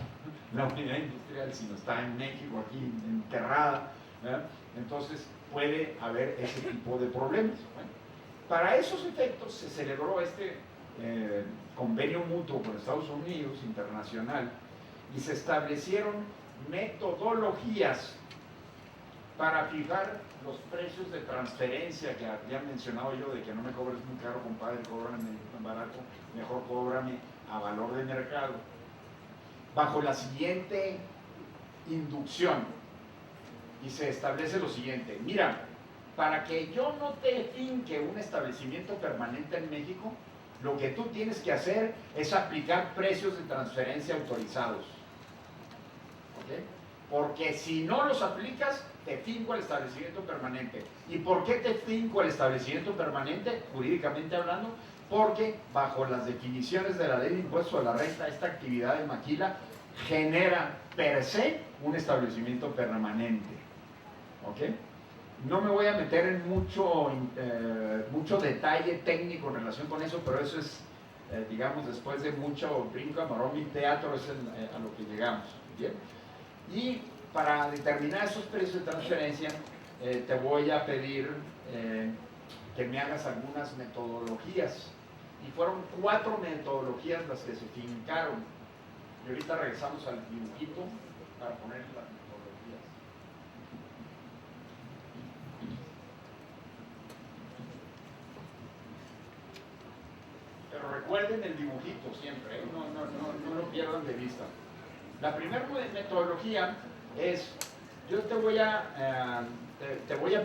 la unidad industrial, sino está en México, aquí enterrada, ¿verdad? Entonces puede haber ese tipo de problemas. Bueno, para esos efectos se celebró este convenio mutuo con Estados Unidos, internacional, y se establecieron metodologías para fijar los precios de transferencia que había mencionado yo, de que no me cobres muy caro, compadre, cóbrame tan barato, mejor cóbrame a valor de mercado, bajo la siguiente inducción. Y se establece lo siguiente: mira, para que yo no te finque un establecimiento permanente en México, lo que tú tienes que hacer es aplicar precios de transferencia autorizados. ¿Okay? Porque si no los aplicas, te finco el establecimiento permanente. ¿Y por qué te finco el establecimiento permanente, jurídicamente hablando? Porque bajo las definiciones de la ley de impuesto a la renta, esta actividad de maquila genera per se un establecimiento permanente. ¿Ok? No me voy a meter en mucho detalle técnico en relación con eso, pero eso es, digamos, después de mucho brinco, maroma y teatro, es a lo que llegamos. ¿Bien? Y para determinar esos precios de transferencia, te voy a pedir que me hagas algunas metodologías. Y fueron 4 metodologías las que se fincaron. Y ahorita regresamos al dibujito para poner las metodologías. Pero recuerden el dibujito siempre, ¿eh? No lo pierdan de vista. La primera metodología es, yo te voy a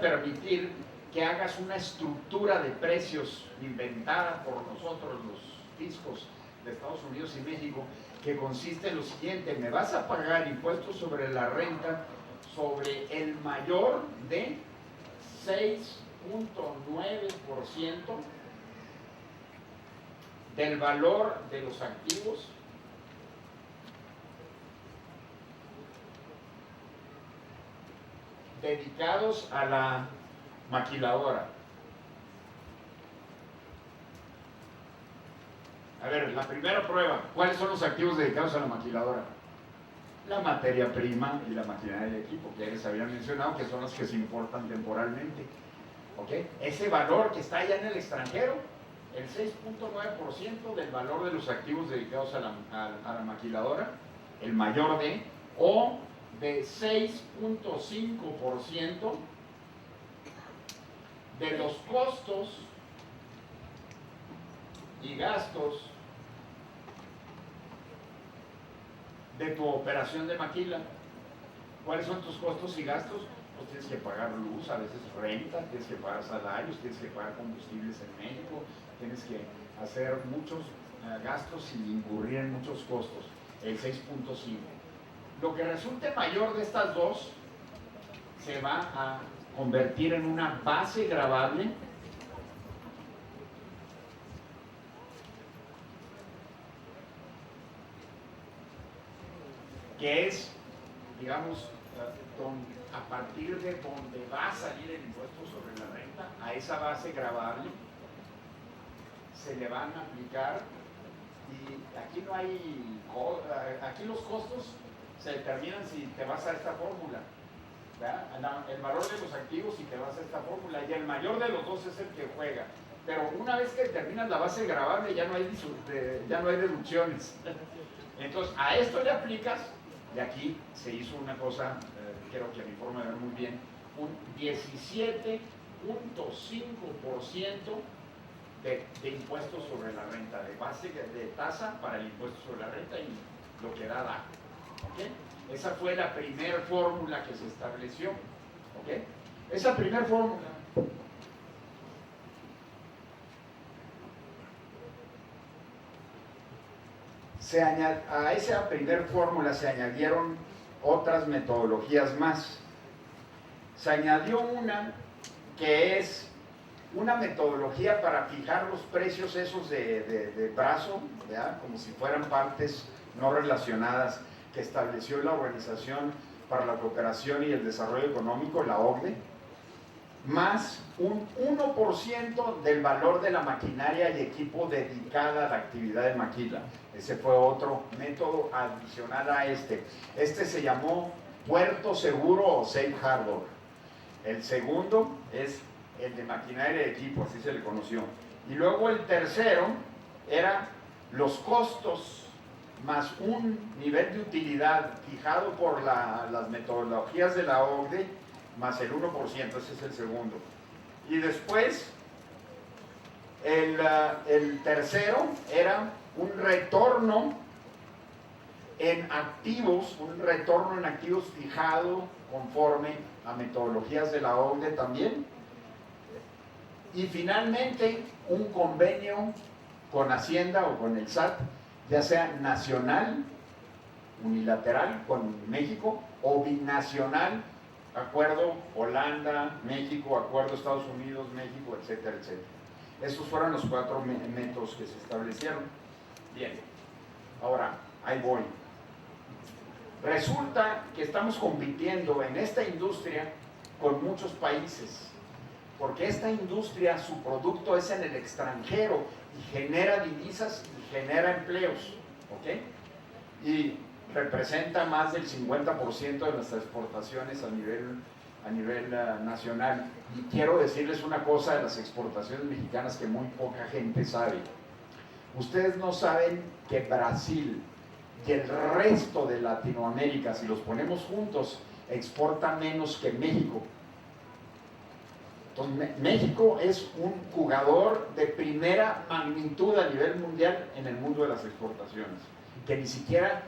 permitir que hagas una estructura de precios inventada por nosotros, los fiscos de Estados Unidos y México, que consiste en lo siguiente: me vas a pagar impuestos sobre la renta sobre el mayor de 6.9% del valor de los activos dedicados a la maquiladora. A ver, la primera prueba, ¿cuáles son los activos dedicados a la maquiladora? La materia prima y la maquinaria de equipo, que ya les había mencionado, que son las que se importan temporalmente. ¿Ok? Ese valor que está allá en el extranjero, el 6.9% del valor de los activos dedicados a la maquiladora, el mayor de, o de 6.5% de los costos y gastos de tu operación de maquila. ¿Cuáles son tus costos y gastos? Pues tienes que pagar luz, a veces renta, tienes que pagar salarios, tienes que pagar combustibles en México, tienes que hacer muchos gastos y incurrir en muchos costos, el 6.5. Lo que resulte mayor de estas dos se va a convertir en una base gravable que es, digamos, a partir de donde va a salir el impuesto sobre la renta, a esa base gravable se le van a aplicar, y aquí no hay, aquí los costos se determinan si te vas a esta fórmula, ¿verdad? El valor de los activos si te vas a esta fórmula, y el mayor de los dos es el que juega. Pero una vez que determinas la base gravable ya no hay deducciones. Entonces a esto le aplicas, y aquí se hizo una cosa, creo que a mi forma de ver muy bien, un 17.5% de impuestos sobre la renta, de base de tasa para el impuesto sobre la renta y lo que da. ¿Okay? Esa fue la primera fórmula que se estableció. ¿Okay? Esa primera fórmula a esa primera fórmula se añadieron otras metodologías más. Se añadió una que es una metodología para fijar los precios esos de brazo, ¿verdad? Como si fueran partes no relacionadas, que estableció la Organización para la Cooperación y el Desarrollo Económico, la OCDE, más un 1% del valor de la maquinaria y equipo dedicada a la actividad de maquila. Ese fue otro método adicional a este. Este se llamó puerto seguro o safe harbor. El segundo es el de maquinaria y equipo, así se le conoció. Y luego el tercero era los costos más un nivel de utilidad fijado por las metodologías de la OCDE, más el 1%, ese es el segundo. Y después, el tercero era un retorno en activos, fijado conforme a metodologías de la OCDE también. Y finalmente, un convenio con Hacienda o con el SAT, ya sea nacional, unilateral con México, o binacional, acuerdo Holanda, México, acuerdo Estados Unidos, México, etcétera, etcétera. Estos fueron los 4 métodos que se establecieron. Bien, ahora, ahí voy. Resulta que estamos compitiendo en esta industria con muchos países, porque esta industria, su producto es en el extranjero y genera divisas y genera empleos, ¿ok? Y representa más del 50% de nuestras exportaciones a nivel nacional. Y quiero decirles una cosa de las exportaciones mexicanas que muy poca gente sabe. Ustedes no saben que Brasil y el resto de Latinoamérica, si los ponemos juntos, exporta menos que México. Entonces, México es un jugador de primera magnitud a nivel mundial en el mundo de las exportaciones, que ni siquiera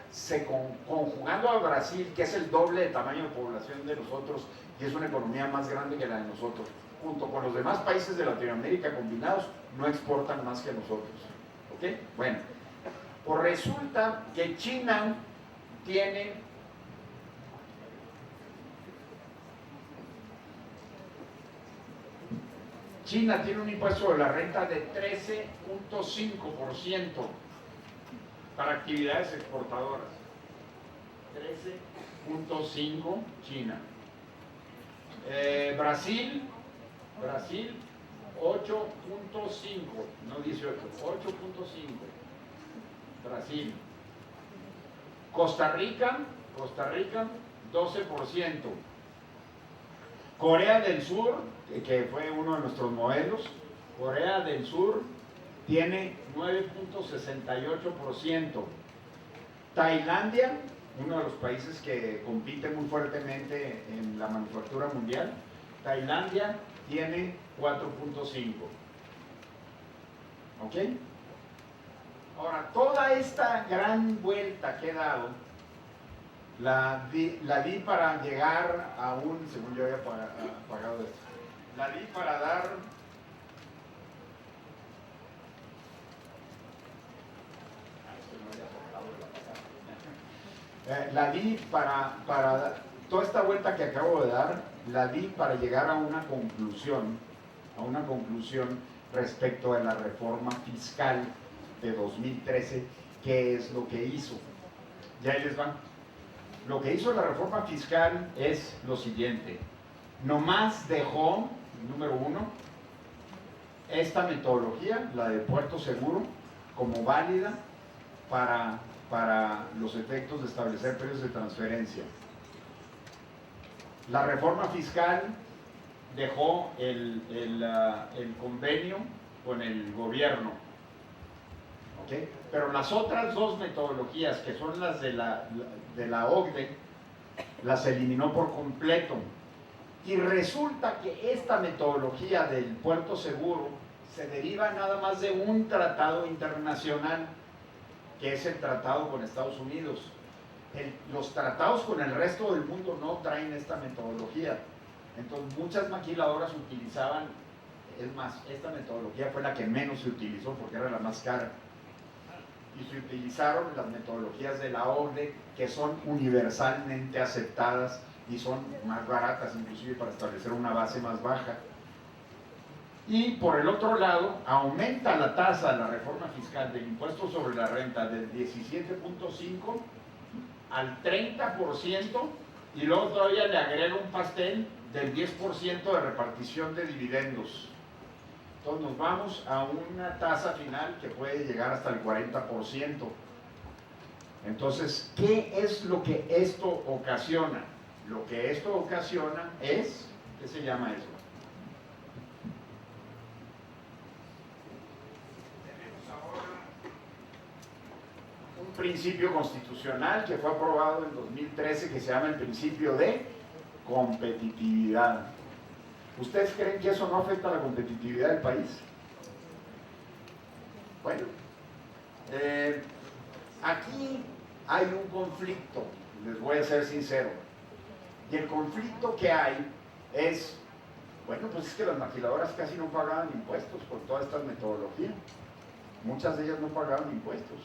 conjugando a Brasil, que es el doble de tamaño de población de nosotros y es una economía más grande que la de nosotros, junto con los demás países de Latinoamérica combinados, no exportan más que nosotros. ¿Ok? Bueno, pues resulta que China tiene un impuesto de la renta de 13.5% para actividades exportadoras. 13.5 China. Brasil 8.5, no 18, 8.5. Brasil. Costa Rica 12%. Corea del Sur, que fue uno de nuestros modelos, Corea del Sur tiene 9.68%. Tailandia, uno de los países que compite muy fuertemente en la manufactura mundial, Tailandia tiene 4.5%. ¿Ok? Ahora, toda esta gran vuelta que he dado, la di para llegar a un, según yo había pagado esto, la di para dar la di para toda esta vuelta que acabo de dar, la di para llegar a una conclusión respecto a la reforma fiscal de 2013, qué es lo que hizo. Ya ahí les va. Lo que hizo la reforma fiscal es lo siguiente: nomás dejó, número uno, esta metodología, la de Puerto Seguro, como válida para los efectos de establecer precios de transferencia. La reforma fiscal dejó el convenio con el gobierno, ¿okay? Pero las otras dos metodologías, que son las de la OCDE, las eliminó por completo. Y resulta que esta metodología del puerto seguro se deriva nada más de un tratado internacional, que es el tratado con Estados Unidos. Los tratados con el resto del mundo no traen esta metodología. Entonces muchas maquiladoras utilizaban, es más, esta metodología fue la que menos se utilizó porque era la más cara. Y se utilizaron las metodologías de la OCDE, que son universalmente aceptadas y son más baratas inclusive para establecer una base más baja. Y por el otro lado, aumenta la tasa de la reforma fiscal del impuesto sobre la renta del 17.5 al 30%, y luego todavía le agrega un pastel del 10% de repartición de dividendos. Entonces nos vamos a una tasa final que puede llegar hasta el 40%. Entonces, ¿qué es lo que esto ocasiona? Lo que esto ocasiona es, ¿qué se llama eso? Principio constitucional que fue aprobado en 2013, que se llama el principio de competitividad. ¿Ustedes creen que eso no afecta a la competitividad del país? Bueno, aquí hay un conflicto, les voy a ser sincero, y el conflicto que hay es, bueno, pues es que las maquiladoras casi no pagaban impuestos por toda esta metodología, muchas de ellas no pagaban impuestos.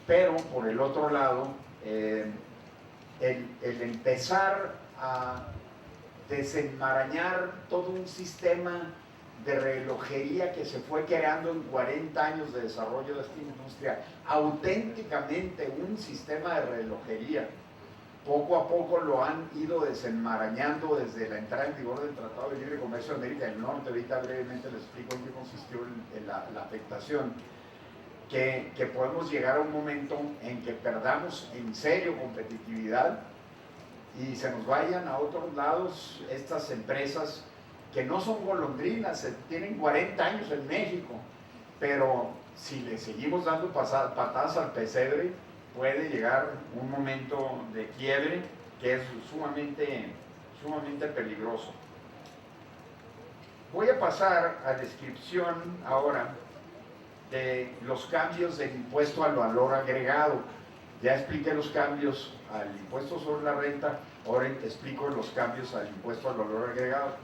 Pero, por el otro lado, el empezar a desenmarañar todo un sistema de relojería que se fue creando en 40 años de desarrollo de esta industria, auténticamente un sistema de relojería, poco a poco lo han ido desenmarañando desde la entrada en vigor del Tratado de Libre Comercio de América del Norte. Ahorita brevemente les explico en qué consistió la afectación. que podemos llegar a un momento en que perdamos en serio competitividad y se nos vayan a otros lados estas empresas que no son golondrinas, tienen 40 años en México, pero si le seguimos dando patadas al pesebre, puede llegar un momento de quiebre que es sumamente peligroso. Voy a pasar a descripción ahora de los cambios del impuesto al valor agregado. Ya expliqué los cambios al impuesto sobre la renta, ahora explico los cambios al impuesto al valor agregado.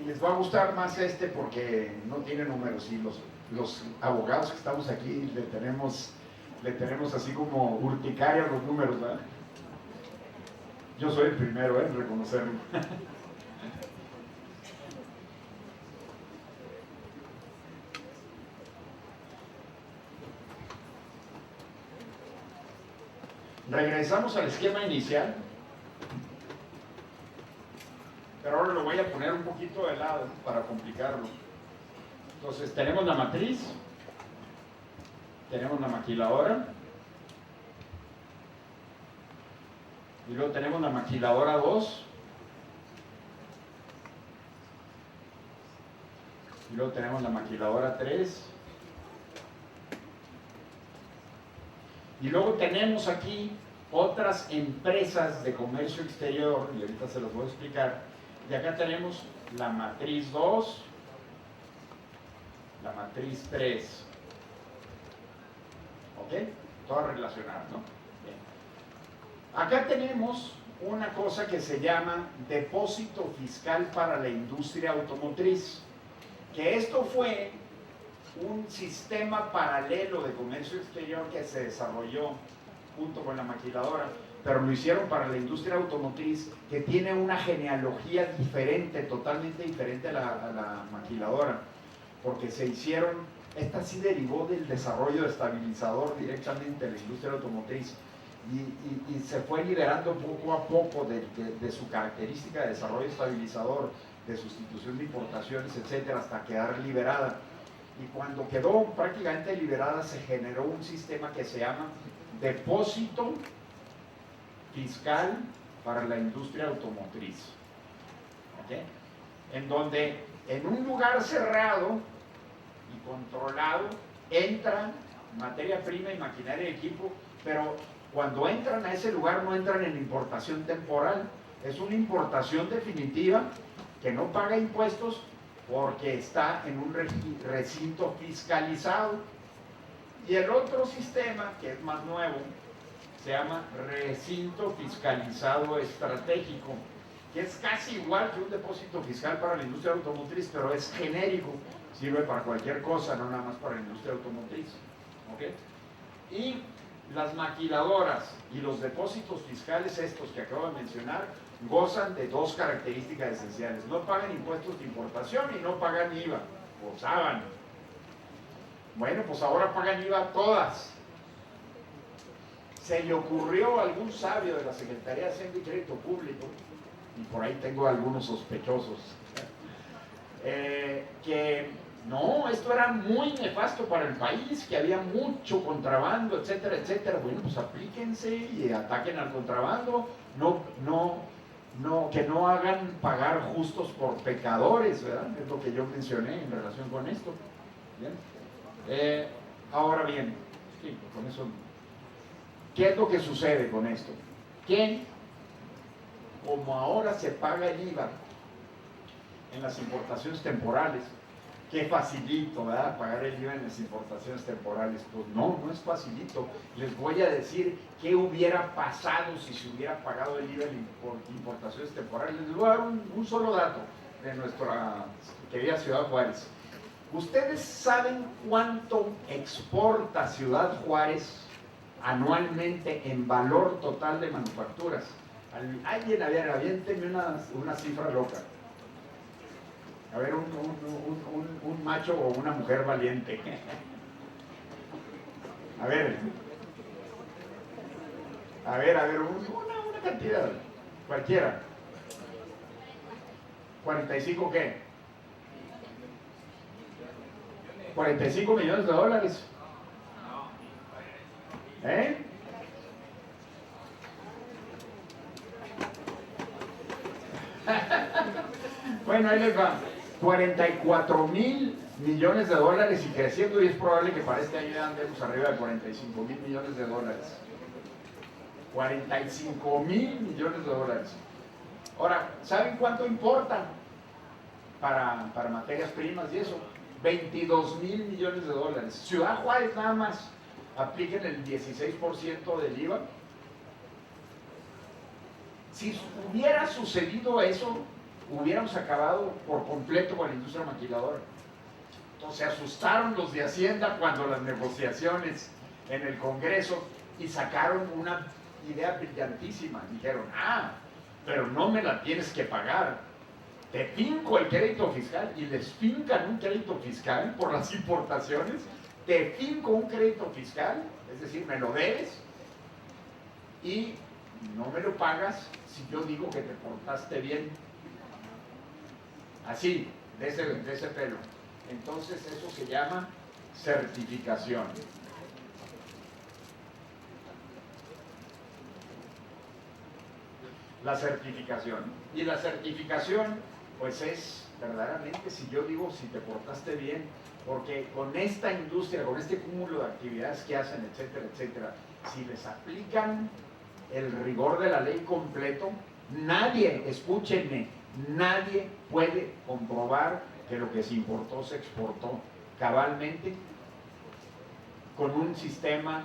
Y les va a gustar más porque no tiene números y los abogados que estamos aquí le tenemos así como urticaria los números, ¿verdad? Yo soy el primero en reconocerlo. Regresamos al esquema inicial, pero ahora lo voy a poner un poquito de lado para complicarlo. Entonces tenemos la matriz, tenemos la maquiladora, y luego tenemos la maquiladora 2, y luego tenemos la maquiladora 3, y luego tenemos aquí otras empresas de comercio exterior, y ahorita se los voy a explicar. Y acá tenemos la matriz 2, la matriz 3, ¿ok? Todas relacionadas, ¿no? Bien. Acá tenemos una cosa que se llama depósito fiscal para la industria automotriz, que esto fue un sistema paralelo de comercio exterior que se desarrolló junto con la maquiladora, pero lo hicieron para la industria automotriz, que tiene una genealogía diferente, totalmente diferente a la maquiladora, porque esta sí derivó del desarrollo estabilizador directamente de la industria automotriz, y se fue liberando poco a poco de su característica de desarrollo estabilizador, de sustitución de importaciones, etcétera, hasta quedar liberada. Y cuando quedó prácticamente liberada, se generó un sistema que se llama depósito fiscal para la industria automotriz, ¿okay? En donde en un lugar cerrado y controlado entra materia prima y maquinaria y equipo, pero cuando entran a ese lugar no entran en importación temporal, es una importación definitiva que no paga impuestos porque está en un recinto fiscalizado. Y el otro sistema, que es más nuevo, se llama recinto fiscalizado estratégico, que es casi igual que un depósito fiscal para la industria automotriz, pero es genérico, sirve para cualquier cosa, no nada más para la industria automotriz, ¿okay? Y las maquiladoras y los depósitos fiscales estos que acabo de mencionar gozan de dos características esenciales: no pagan impuestos de importación y no pagan IVA. Gozaban. Bueno, pues ahora pagan IVA todas. Se le ocurrió a algún sabio de la Secretaría de Hacienda y Crédito Público, y por ahí tengo algunos sospechosos, que no, esto era muy nefasto para el país, que había mucho contrabando, etcétera, etcétera. Bueno, pues aplíquense y ataquen al contrabando, que no hagan pagar justos por pecadores, ¿verdad? Es lo que yo mencioné en relación con esto. ¿Bien? Ahora bien, sí, con eso, ¿qué es lo que sucede con esto? Que como ahora se paga el IVA en las importaciones temporales, qué facilito, ¿verdad? Pagar el IVA en las importaciones temporales. Pues no, no es facilito. Les voy a decir qué hubiera pasado si se hubiera pagado el IVA en importaciones temporales. Les voy a dar un solo dato de nuestra querida Ciudad Juárez. ¿Ustedes saben cuánto exporta Ciudad Juárez anualmente en valor total de manufacturas? Alguien, a ver, aviéntenme una cifra loca. A ver, un macho o una mujer valiente. A ver, una cantidad, cualquiera. ¿45 qué? 45 millones de dólares. ¿Eh? Bueno, ahí les va. 44,000 millones de dólares y creciendo, y es probable que para este año ya andemos arriba de 45,000 millones de dólares. 45,000 millones de dólares. Ahora, ¿saben cuánto importa para materias primas y eso? 22,000 millones de dólares. Ciudad Juárez nada más apliquen el 16% del IVA. Si hubiera sucedido eso, hubiéramos acabado por completo con la industria maquiladora. Entonces se asustaron los de Hacienda cuando las negociaciones en el Congreso y sacaron una idea brillantísima. Dijeron, pero no me la tienes que pagar. Te finco el crédito fiscal, y les fincan un crédito fiscal por las importaciones. Te finco un crédito fiscal, es decir, me lo debes y no me lo pagas si yo digo que te portaste bien. Así, de ese pelo. Entonces eso se llama certificación. La certificación. Y la certificación, pues es verdaderamente, si yo digo, si te portaste bien, porque con esta industria, con este cúmulo de actividades que hacen, etcétera, etcétera, si les aplican el rigor de la ley completo, nadie, escúchenme, nadie puede comprobar que lo que se importó se exportó cabalmente con un sistema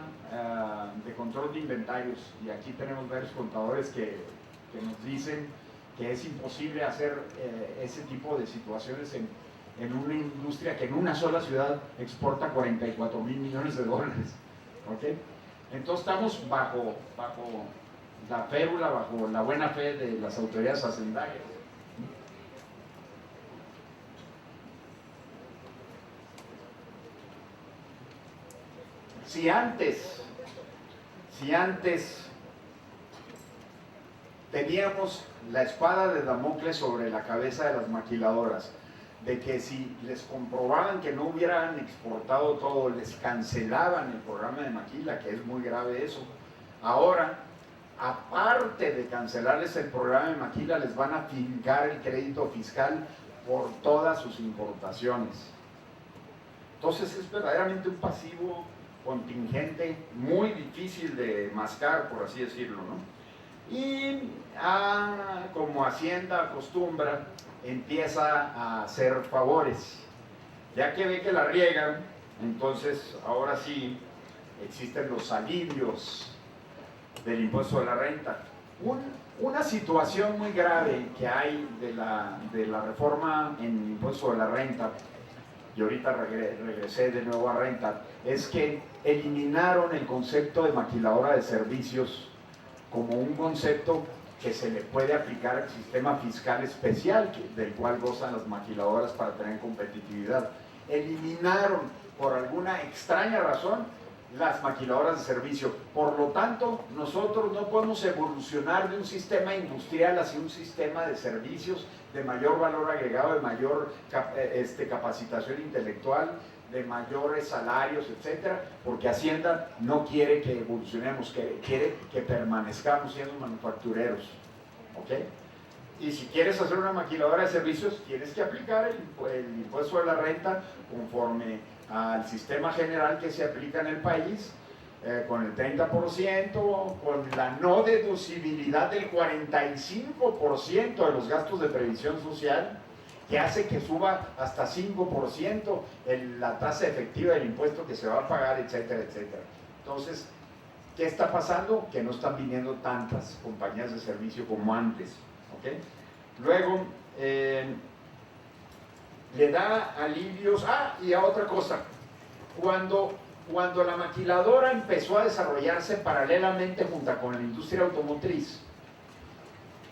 de control de inventarios. Y aquí tenemos varios contadores que nos dicen que es imposible hacer ese tipo de situaciones en una industria que en una sola ciudad exporta 44,000 millones de dólares. ¿Okay? Entonces estamos bajo la férula, bajo la buena fe de las autoridades hacendarias. Si antes teníamos la espada de Damocles sobre la cabeza de las maquiladoras, de que si les comprobaban que no hubieran exportado todo, les cancelaban el programa de maquila, que es muy grave eso. Ahora, aparte de cancelarles el programa de maquila, les van a fincar el crédito fiscal por todas sus importaciones. Entonces es verdaderamente un pasivo contingente muy difícil de mascar, por así decirlo, ¿no? Y como Hacienda acostumbra, empieza a hacer favores. Ya que ve que la riegan, entonces ahora sí existen los alivios del impuesto de la renta. Una situación muy grave que hay de la reforma en el impuesto de la renta, y ahorita regresé de nuevo a renta, es que eliminaron el concepto de maquiladora de servicios como un concepto que se le puede aplicar al sistema fiscal especial del cual gozan las maquiladoras para tener competitividad. Eliminaron, por alguna extraña razón, las maquiladoras de servicio. Por lo tanto, nosotros no podemos evolucionar de un sistema industrial hacia un sistema de servicios de mayor valor agregado, de mayor capacitación intelectual, de mayores salarios, etcétera, porque Hacienda no quiere que evolucionemos, quiere que permanezcamos siendo manufactureros. ¿Ok? Y si quieres hacer una maquiladora de servicios, tienes que aplicar el impuesto de la renta conforme al sistema general que se aplica en el país, con el 30%, con la no deducibilidad del 45% de los gastos de previsión social, que hace que suba hasta 5% la tasa efectiva del impuesto que se va a pagar, etcétera, etcétera. Entonces, ¿qué está pasando? Que no están viniendo tantas compañías de servicio como antes. ¿Okay? Luego, le da alivios. Y a otra cosa, cuando la maquiladora empezó a desarrollarse paralelamente junto con la industria automotriz,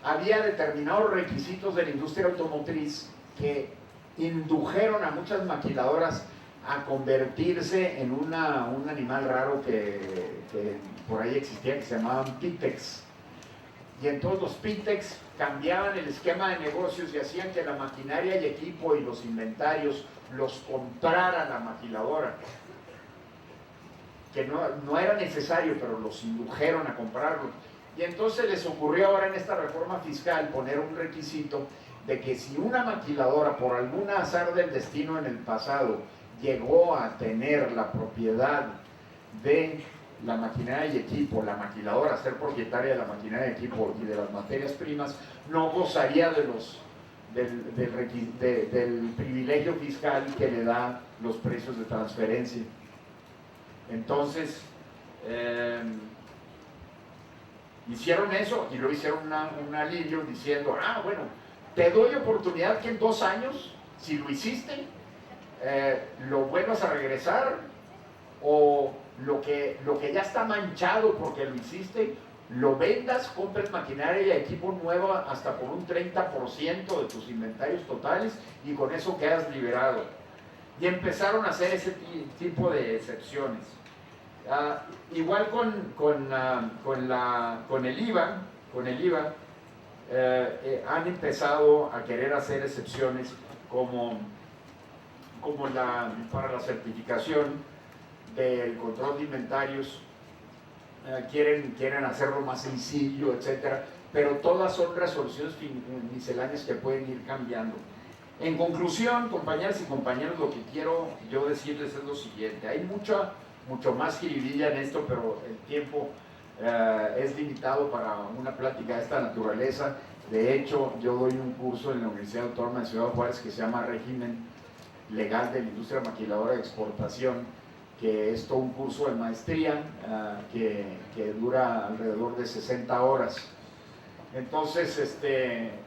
había determinados requisitos de la industria automotriz que indujeron a muchas maquiladoras a convertirse en un animal raro que por ahí existía, que se llamaban PIPEX. Y entonces los Pitex cambiaban el esquema de negocios y hacían que la maquinaria y equipo y los inventarios los comprara la maquiladora. Que no era necesario, pero los indujeron a comprarlo. Y entonces les ocurrió ahora en esta reforma fiscal poner un requisito de que si una maquiladora, por algún azar del destino en el pasado, llegó a tener la propiedad de la maquinaria y equipo, la maquiladora, ser propietaria de la maquinaria y equipo y de las materias primas, no gozaría del privilegio fiscal que le da los precios de transferencia. Entonces, hicieron eso y luego hicieron un alivio diciendo, bueno, te doy oportunidad que en 2 años, si lo hiciste, lo vuelvas a regresar, o lo que ya está manchado porque lo hiciste, lo vendas, compres maquinaria y equipo nuevo hasta por un 30% de tus inventarios totales y con eso quedas liberado. Y empezaron a hacer ese tipo de excepciones. Igual con el IVA, han empezado a querer hacer excepciones como para la certificación del control de inventarios, quieren hacerlo más sencillo, etcétera, pero todas son resoluciones misceláneas que pueden ir cambiando. En conclusión, compañeras y compañeros, lo que quiero yo decirles es lo siguiente: hay mucho más jiribilla en esto, pero el tiempo es limitado para una plática de esta naturaleza. De hecho, yo doy un curso en la Universidad Autónoma de Ciudad Juárez que se llama Régimen Legal de la Industria Maquiladora de Exportación, que es todo un curso de maestría que dura alrededor de 60 horas. Entonces,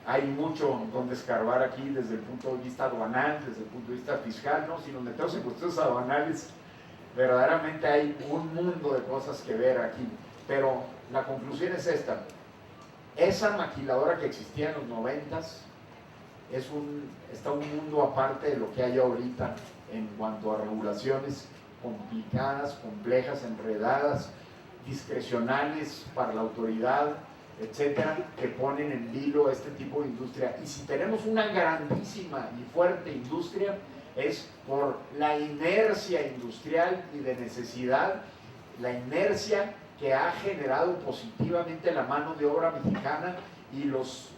hay mucho donde escarbar aquí desde el punto de vista aduanal, desde el punto de vista fiscal, ¿no? Si nos metemos en cuestiones aduanales, verdaderamente hay un mundo de cosas que ver aquí. Pero la conclusión es esta: esa maquiladora que existía en los 90s está un mundo aparte de lo que hay ahorita en cuanto a regulaciones complicadas, complejas, enredadas, discrecionales para la autoridad, etcétera, que ponen en vilo este tipo de industria. Y si tenemos una grandísima y fuerte industria, es por la inercia industrial y de necesidad, la inercia que ha generado positivamente la mano de obra mexicana y los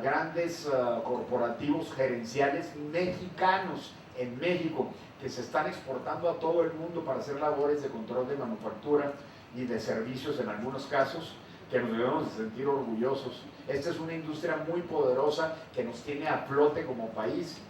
grandes corporativos gerenciales mexicanos en México, que se están exportando a todo el mundo para hacer labores de control de manufactura y de servicios en algunos casos, que nos debemos de sentir orgullosos. Esta es una industria muy poderosa que nos tiene a flote como país,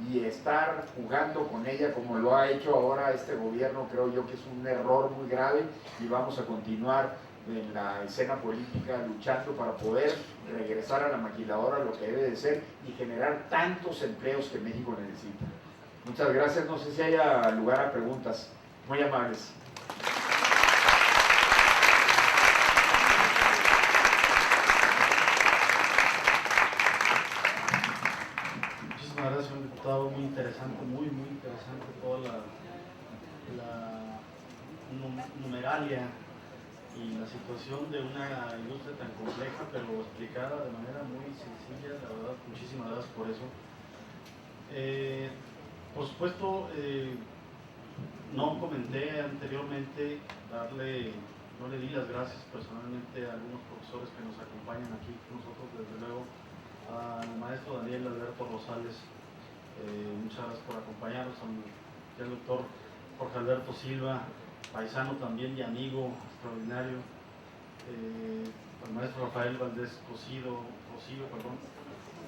y estar jugando con ella como lo ha hecho ahora este gobierno, creo yo que es un error muy grave, y vamos a continuar en la escena política luchando para poder regresar a la maquiladora lo que debe de ser y generar tantos empleos que México necesita. Muchas gracias, no sé si haya lugar a preguntas. Muy amables. Muchísimas gracias, señor diputado. Muy interesante, muy interesante toda la numeralia y la situación de una industria tan compleja, pero explicada de manera muy sencilla. La verdad, muchísimas gracias por eso. Por supuesto, no comenté anteriormente no le di las gracias personalmente a algunos profesores que nos acompañan aquí con nosotros, desde luego al maestro Daniel Alberto Rosales, muchas gracias por acompañarnos, al doctor Jorge Alberto Silva, paisano también y amigo extraordinario, al maestro Rafael Valdés Cosío,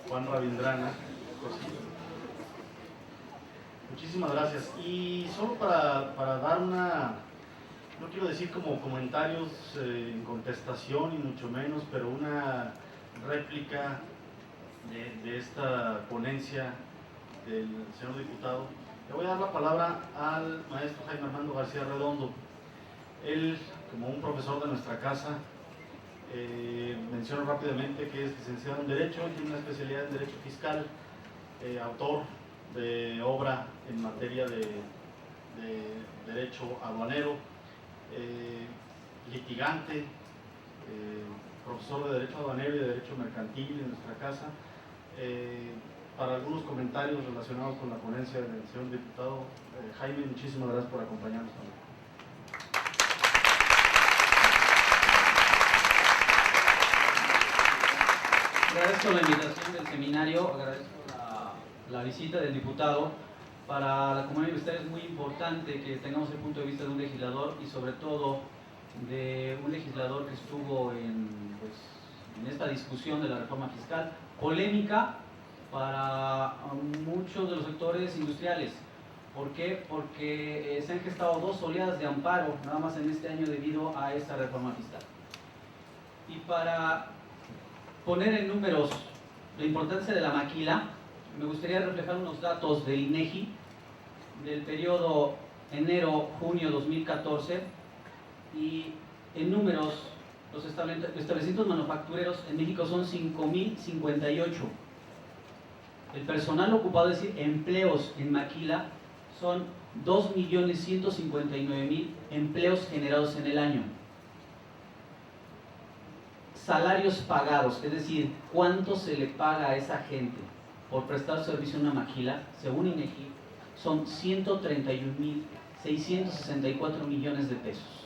Juan Ravindrana Cosío. Muchísimas gracias. Y solo para dar no quiero decir como comentarios en contestación y mucho menos, pero una réplica de esta ponencia del señor diputado, le voy a dar la palabra al maestro Jaime Armando García Redondo. Él, como un profesor de nuestra casa, menciono rápidamente que es licenciado en Derecho, tiene una especialidad en Derecho Fiscal, autor de obra en materia de derecho aduanero, litigante, profesor de Derecho Aduanero y de Derecho Mercantil en nuestra casa, para algunos comentarios relacionados con la ponencia del señor diputado. Jaime, muchísimas gracias por acompañarnos también. Agradezco la invitación del seminario, agradezco la visita del diputado. Para la comunidad universitaria es muy importante que tengamos el punto de vista de un legislador y sobre todo de un legislador que estuvo en esta discusión de la reforma fiscal, polémica para muchos de los sectores industriales. ¿Por qué? Porque se han gestado 2 oleadas de amparo nada más en este año debido a esta reforma fiscal. Y para poner en números la importancia de la maquila, me gustaría reflejar unos datos del INEGI del periodo enero-junio 2014, y en números los establecimientos manufactureros en México son 5.058. El personal ocupado, es decir, empleos en maquila, son 2.159.000 empleos generados en el año. Salarios pagados, es decir, cuánto se le paga a esa gente por prestar servicio en una maquila, según INEGI, son 131.664 millones de pesos.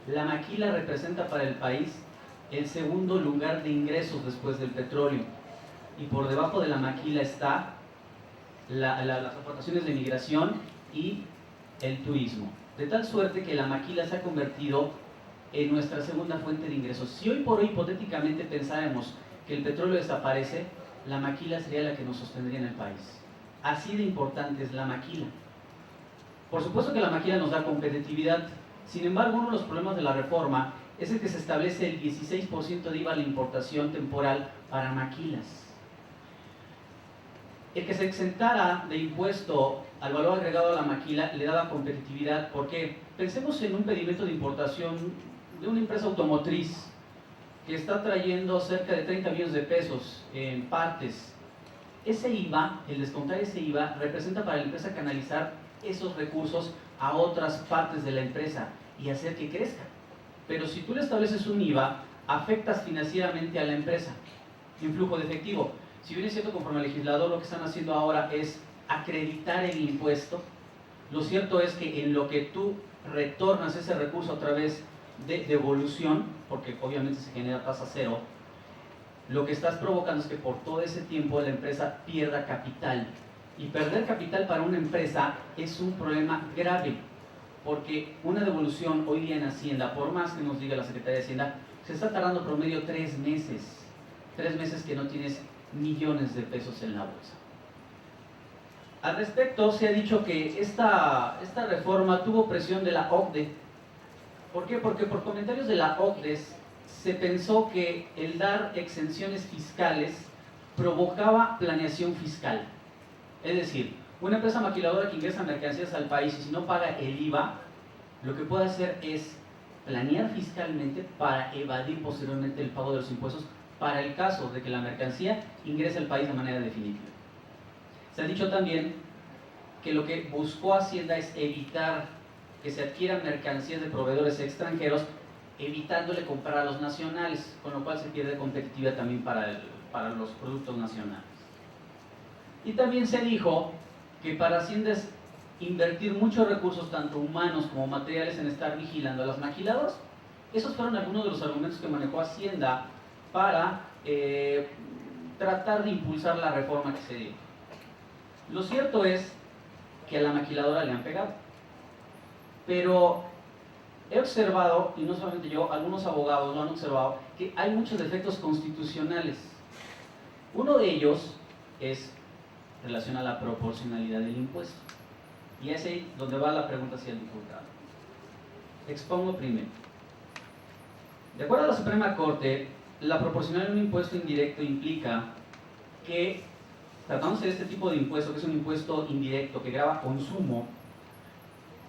La maquila representa para el país el segundo lugar de ingresos después del petróleo, y por debajo de la maquila está las aportaciones de migración y el turismo, de tal suerte que la maquila se ha convertido en nuestra segunda fuente de ingresos. Si hoy por hoy hipotéticamente pensáramos que el petróleo desaparece, la maquila sería la que nos sostendría en el país. Así de importante es la maquila. Por supuesto que la maquila nos da competitividad. Sin embargo, uno de los problemas de la reforma es el que se establece el 16% de IVA a la importación temporal para maquilas. El que se exentara de impuesto al valor agregado a la maquila le daba competitividad. ¿Por qué? Pensemos en un pedimento de importación de una empresa automotriz que está trayendo cerca de 30 millones de pesos en partes. Ese IVA, el descontar ese IVA, representa para la empresa canalizar esos recursos a otras partes de la empresa y hacer que crezca. Pero si tú le estableces un IVA, afectas financieramente a la empresa en flujo de efectivo. Si bien es cierto, conforme al legislador, lo que están haciendo ahora es acreditar el impuesto, lo cierto es que en lo que tú retornas ese recurso a través de devolución, porque obviamente se genera tasa cero, lo que estás provocando es que por todo ese tiempo la empresa pierda capital. Y perder capital para una empresa es un problema grave, porque una devolución hoy día en Hacienda, por más que nos diga la Secretaría de Hacienda, se está tardando promedio 3 meses. 3 meses que no tienes millones de pesos en la bolsa. Al respecto, se ha dicho que esta reforma tuvo presión de la OCDE. ¿Por qué? Porque por comentarios de la OCDE se pensó que el dar exenciones fiscales provocaba planeación fiscal. Es decir, una empresa maquiladora que ingresa mercancías al país y si no paga el IVA, lo que puede hacer es planear fiscalmente para evadir posteriormente el pago de los impuestos para el caso de que la mercancía ingrese al país de manera definitiva. Se ha dicho también que lo que buscó Hacienda es evitar que se adquieran mercancías de proveedores extranjeros, evitándole comprar a los nacionales, con lo cual se pierde competitividad también para los productos nacionales. Y también se dijo que para Hacienda es invertir muchos recursos, tanto humanos como materiales, en estar vigilando a las maquiladoras. Esos fueron algunos de los argumentos que manejó Hacienda para tratar de impulsar la reforma que se dio. Lo cierto es que a la maquiladora le han pegado, pero he observado, y no solamente yo, algunos abogados lo han observado, que hay muchos defectos constitucionales. Uno de ellos es relación a la proporcionalidad del impuesto, y es ahí donde va la pregunta hacia el diputado. Expongo primero. De acuerdo a la Suprema Corte, la proporcionalidad de un impuesto indirecto implica que, tratándose de este tipo de impuesto, que es un impuesto indirecto que grava consumo,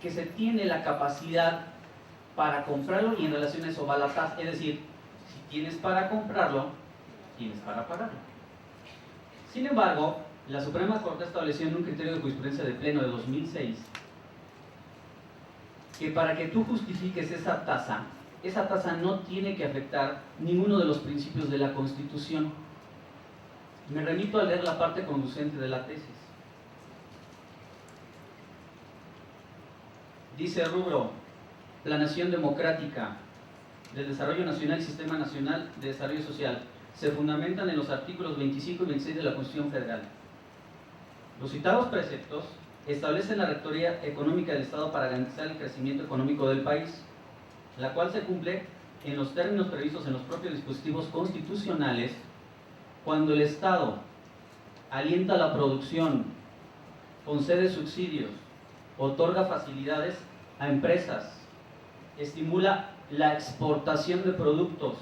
que se tiene la capacidad para comprarlo y en relación a eso va la tasa. Es decir, si tienes para comprarlo, tienes para pagarlo. Sin embargo, la Suprema Corte estableció en un criterio de jurisprudencia de pleno de 2006 que para que tú justifiques esa tasa, esa tasa no tiene que afectar ninguno de los principios de la Constitución. Me remito a leer la parte conducente de la tesis. Dice el rubro: Planeación democrática del desarrollo nacional y sistema nacional de desarrollo social se fundamentan en los artículos 25 y 26 de la Constitución Federal. Los citados preceptos establecen la rectoría económica del Estado para garantizar el crecimiento económico del país, la cual se cumple en los términos previstos en los propios dispositivos constitucionales cuando el Estado alienta la producción, concede subsidios, otorga facilidades a empresas, estimula la exportación de productos,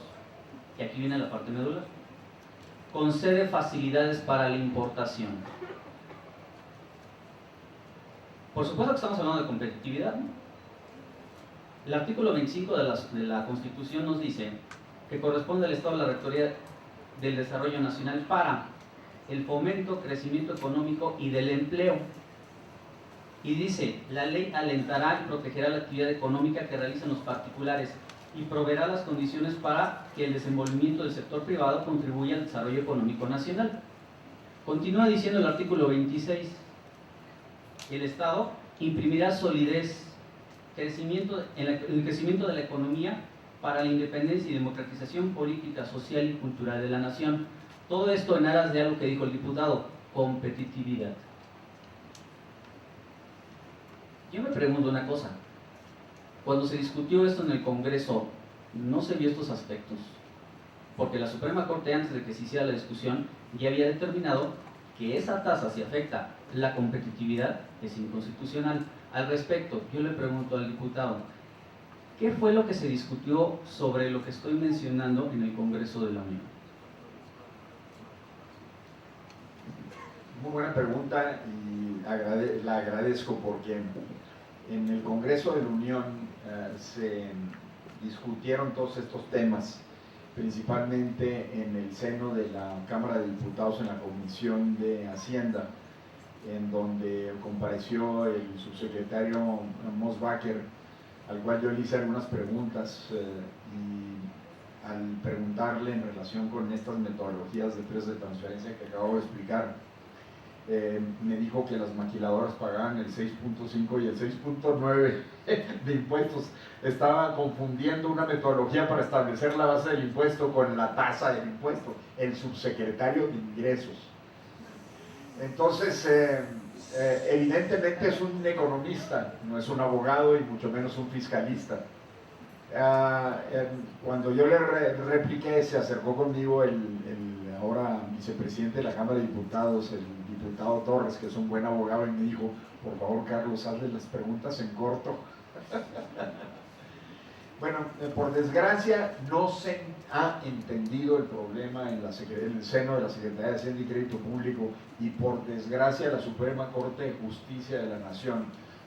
y aquí viene la parte medular, concede facilidades para la importación. Por supuesto que estamos hablando de competitividad, ¿no? El artículo 25 de la Constitución nos dice que corresponde al Estado la rectoría del desarrollo nacional para el fomento, crecimiento económico y del empleo. Y dice: la ley alentará y protegerá la actividad económica que realizan los particulares y proveerá las condiciones para que el desenvolvimiento del sector privado contribuya al desarrollo económico nacional. Continúa diciendo el artículo 26: el Estado imprimirá solidez, el crecimiento de la economía para la independencia y democratización política, social y cultural de la nación. Todo esto en aras de algo que dijo el diputado: competitividad. Yo me pregunto una cosa: cuando se discutió esto en el Congreso, ¿no se vio estos aspectos? Porque la Suprema Corte, antes de que se hiciera la discusión, ya había determinado que esa tasa, si afecta la competitividad, es inconstitucional. Al respecto, yo le pregunto al diputado: ¿qué fue lo que se discutió sobre lo que estoy mencionando en el Congreso de la Unión? Muy buena pregunta y la agradezco, porque en el Congreso de la Unión se discutieron todos estos temas, principalmente en el seno de la Cámara de Diputados en la Comisión de Hacienda, en donde compareció el subsecretario Mosbacher, al cual yo le hice algunas preguntas, y al preguntarle en relación con estas metodologías de precios de transferencia que acabo de explicar, me dijo que las maquiladoras pagaban el 6.5 y el 6.9 de impuestos. Estaba confundiendo una metodología para establecer la base del impuesto con la tasa del impuesto, el subsecretario de Ingresos. Entonces, evidentemente es un economista, no es un abogado y mucho menos un fiscalista. Cuando yo le repliqué, se acercó conmigo el ahora vicepresidente de la Cámara de Diputados, el diputado Torres, que es un buen abogado, y me dijo: por favor, Carlos, hazle las preguntas en corto. Bueno, por desgracia no se ha entendido el problema en el seno de la Secretaría de Hacienda y Crédito Público, y por desgracia la Suprema Corte de Justicia de la Nación,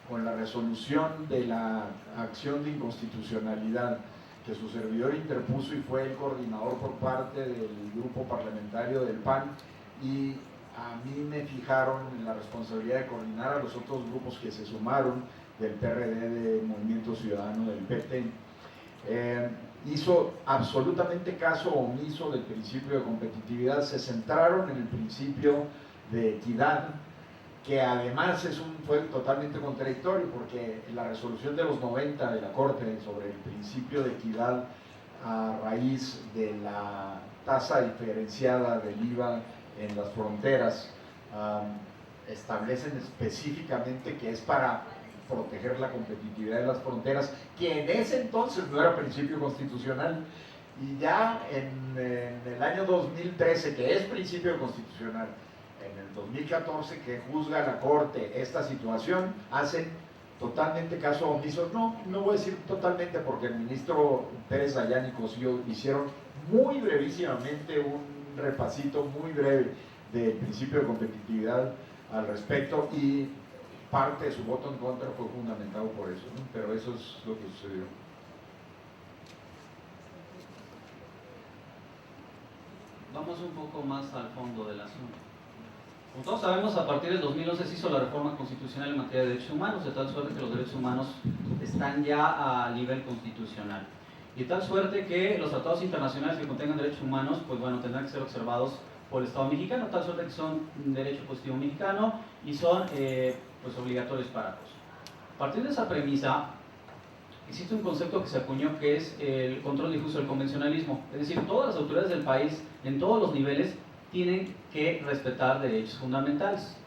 con la resolución de la acción de inconstitucionalidad que su servidor interpuso y fue el coordinador por parte del grupo parlamentario del PAN, y a mí me fijaron en la responsabilidad de coordinar a los otros grupos que se sumaron, del PRD, de Movimiento Ciudadano, del PT. Hizo absolutamente caso omiso del principio de competitividad, se centraron en el principio de equidad, que además fue totalmente contradictorio, porque la resolución de los 90 de la Corte sobre el principio de equidad a raíz de la tasa diferenciada del IVA en las fronteras establecen específicamente que es para proteger la competitividad de las fronteras, que en ese entonces no era principio constitucional, y ya en el año 2013, que es principio constitucional, en el 2014 que juzga la Corte esta situación, hacen totalmente caso omiso. No voy a decir totalmente, porque el ministro Pérez Dayán y Cosío hicieron muy brevísimamente un repasito muy breve del principio de competitividad al respecto, y parte de su voto en contra fue fundamentado por eso, ¿no? Pero eso es lo que sucedió. Vamos un poco más al fondo del asunto. Como todos sabemos, a partir del 2011 se hizo la reforma constitucional en materia de derechos humanos, de tal suerte que los derechos humanos están ya a nivel constitucional. Y tal suerte que los tratados internacionales que contengan derechos humanos, pues bueno, tendrán que ser observados por el Estado mexicano, tal suerte que son un derecho positivo mexicano y son pues obligatorios para todos. A partir de esa premisa, existe un concepto que se acuñó que es el control difuso del convencionalismo. Es decir, todas las autoridades del país, en todos los niveles, tienen que respetar derechos fundamentales.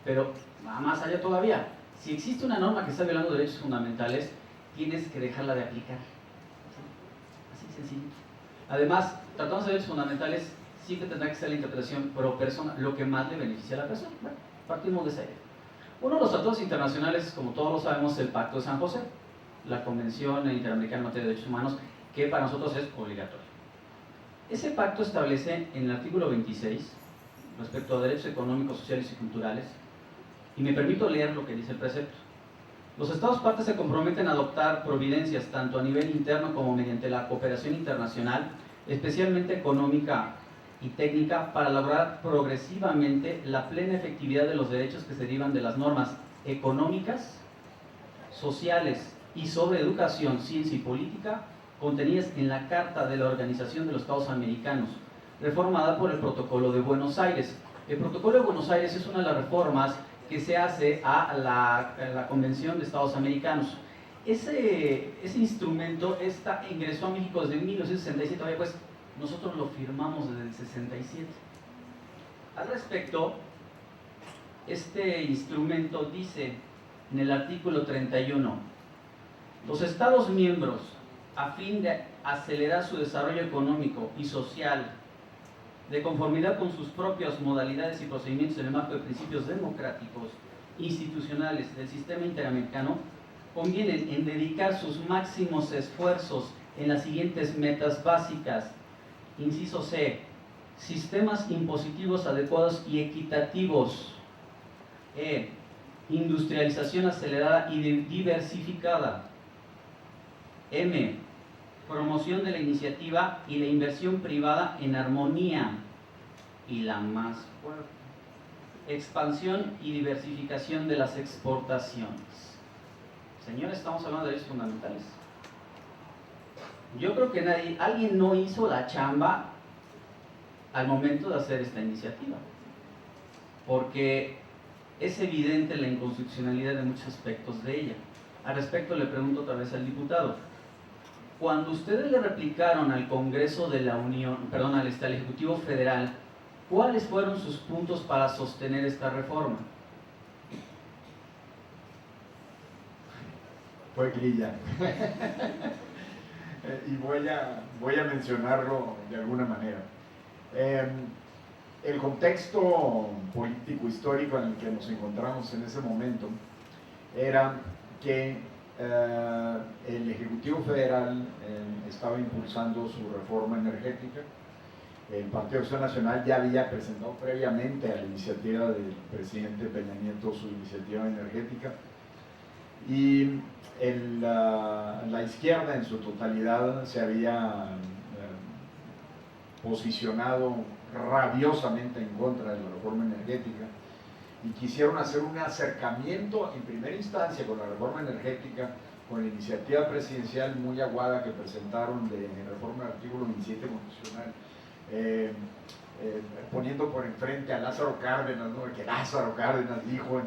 Pero, más allá todavía, si existe una norma que está violando derechos fundamentales, tienes que dejarla de aplicar. Así sencillo. Además, tratándose de derechos fundamentales, siempre tendrá que ser la interpretación pro persona, lo que más le beneficia a la persona. Bueno, partimos de esa idea. Uno de los tratados internacionales, como todos lo sabemos, es el Pacto de San José, la Convención Interamericana en Materia de Derechos Humanos, que para nosotros es obligatorio. Ese pacto establece en el artículo 26, respecto a derechos económicos, sociales y culturales, y me permito leer lo que dice el precepto. Los Estados partes se comprometen a adoptar providencias tanto a nivel interno como mediante la cooperación internacional, especialmente económica y técnica, para lograr progresivamente la plena efectividad de los derechos que se derivan de las normas económicas, sociales y sobre educación, ciencia y política contenidas en la Carta de la Organización de los Estados Americanos, reformada por el Protocolo de Buenos Aires. El Protocolo de Buenos Aires es una de las reformas que se hace a la Convención de Estados Americanos. Ese instrumento ingresó a México desde 1967, pues nosotros lo firmamos desde el 67. Al respecto, este instrumento dice en el artículo 31, los Estados miembros, a fin de acelerar su desarrollo económico y social, de conformidad con sus propias modalidades y procedimientos en el marco de principios democráticos, institucionales del sistema interamericano, convienen en dedicar sus máximos esfuerzos en las siguientes metas básicas. Inciso C, sistemas impositivos adecuados y equitativos. E, industrialización acelerada y diversificada. M, promoción de la iniciativa y la inversión privada en armonía. Y la más fuerte, expansión y diversificación de las exportaciones. Señores, estamos hablando de derechos fundamentales. Yo creo que alguien no hizo la chamba al momento de hacer esta iniciativa, porque es evidente la inconstitucionalidad de muchos aspectos de ella. Al respecto le pregunto otra vez al diputado, cuando ustedes le replicaron al Congreso de la Unión, perdón, al Ejecutivo Federal, ¿cuáles fueron sus puntos para sostener esta reforma? Fue grilla. Y voy a mencionarlo de alguna manera. El contexto político histórico en el que nos encontramos en ese momento era que el Ejecutivo Federal estaba impulsando su reforma energética. El Partido de Acción Nacional ya había presentado previamente a la iniciativa del presidente Peña Nieto su iniciativa energética, y la izquierda en su totalidad se había posicionado rabiosamente en contra de la reforma energética y quisieron hacer un acercamiento en primera instancia con la reforma energética, con la iniciativa presidencial muy aguada que presentaron de reforma del artículo 27 constitucional, poniendo por enfrente a Lázaro Cárdenas, ¿no? Que Lázaro Cárdenas dijo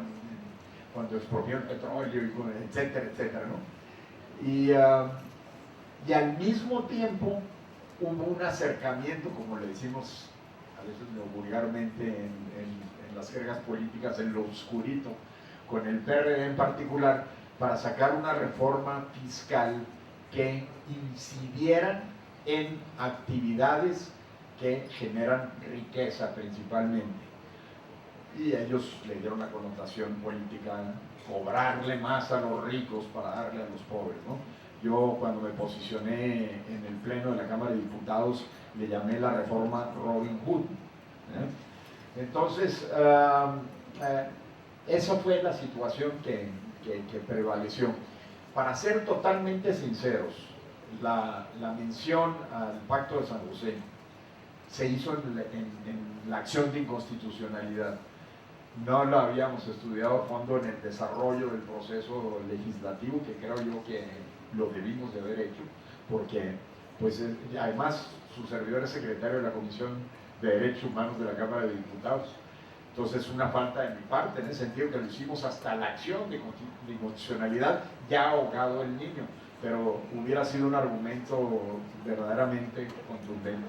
cuando expropió el petróleo, etcétera, etcétera, ¿no? Y al mismo tiempo hubo un acercamiento, como le decimos a veces vulgarmente en las jergas políticas, en lo oscurito, con el PRD en particular, para sacar una reforma fiscal que incidiera en actividades que generan riqueza principalmente. Y ellos le dieron la connotación política, cobrarle más a los ricos para darle a los pobres, ¿no? Yo cuando me posicioné en el Pleno de la Cámara de Diputados le llamé la reforma Robin Hood, ¿eh? Entonces, esa fue la situación que prevaleció. Para ser totalmente sinceros, la mención al Pacto de San José se hizo en la acción de inconstitucionalidad. No lo habíamos estudiado a fondo en el desarrollo del proceso legislativo, que creo yo que lo debimos de haber hecho, porque pues además su servidor es secretario de la Comisión de Derechos Humanos de la Cámara de Diputados. Entonces, una falta de mi parte, en el sentido que lo hicimos hasta la acción de inconstitucionalidad, ya ahogado el niño, pero hubiera sido un argumento verdaderamente contundente.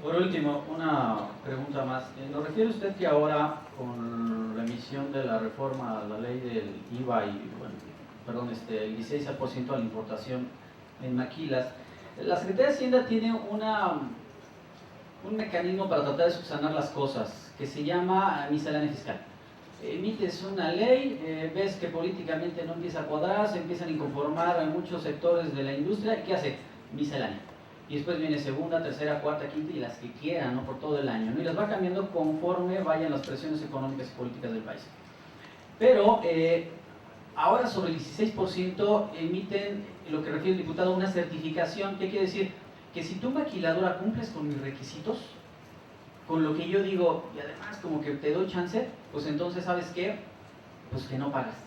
Por último, una pregunta más. ¿Nos refiere usted que ahora, con la emisión de la reforma a la ley del IVA y, bueno, perdón, el 16% a la importación en maquilas, la Secretaría de Hacienda tiene un mecanismo para tratar de subsanar las cosas que se llama miscelánea fiscal? Emites una ley, ves que políticamente no empieza a cuadrar, se empiezan a inconformar a muchos sectores de la industria, ¿y qué hace? Miscelánea. Y después viene segunda, tercera, cuarta, quinta y las que quieran, ¿no? Por todo el año, ¿no? Y las va cambiando conforme vayan las presiones económicas y políticas del país. Pero ahora sobre el 16% emiten, lo que refiere el diputado, una certificación. ¿Qué quiere decir? Que si tú, maquiladora, cumples con mis requisitos, con lo que yo digo, y además como que te doy chance, pues entonces, ¿sabes qué? Pues que no pagas.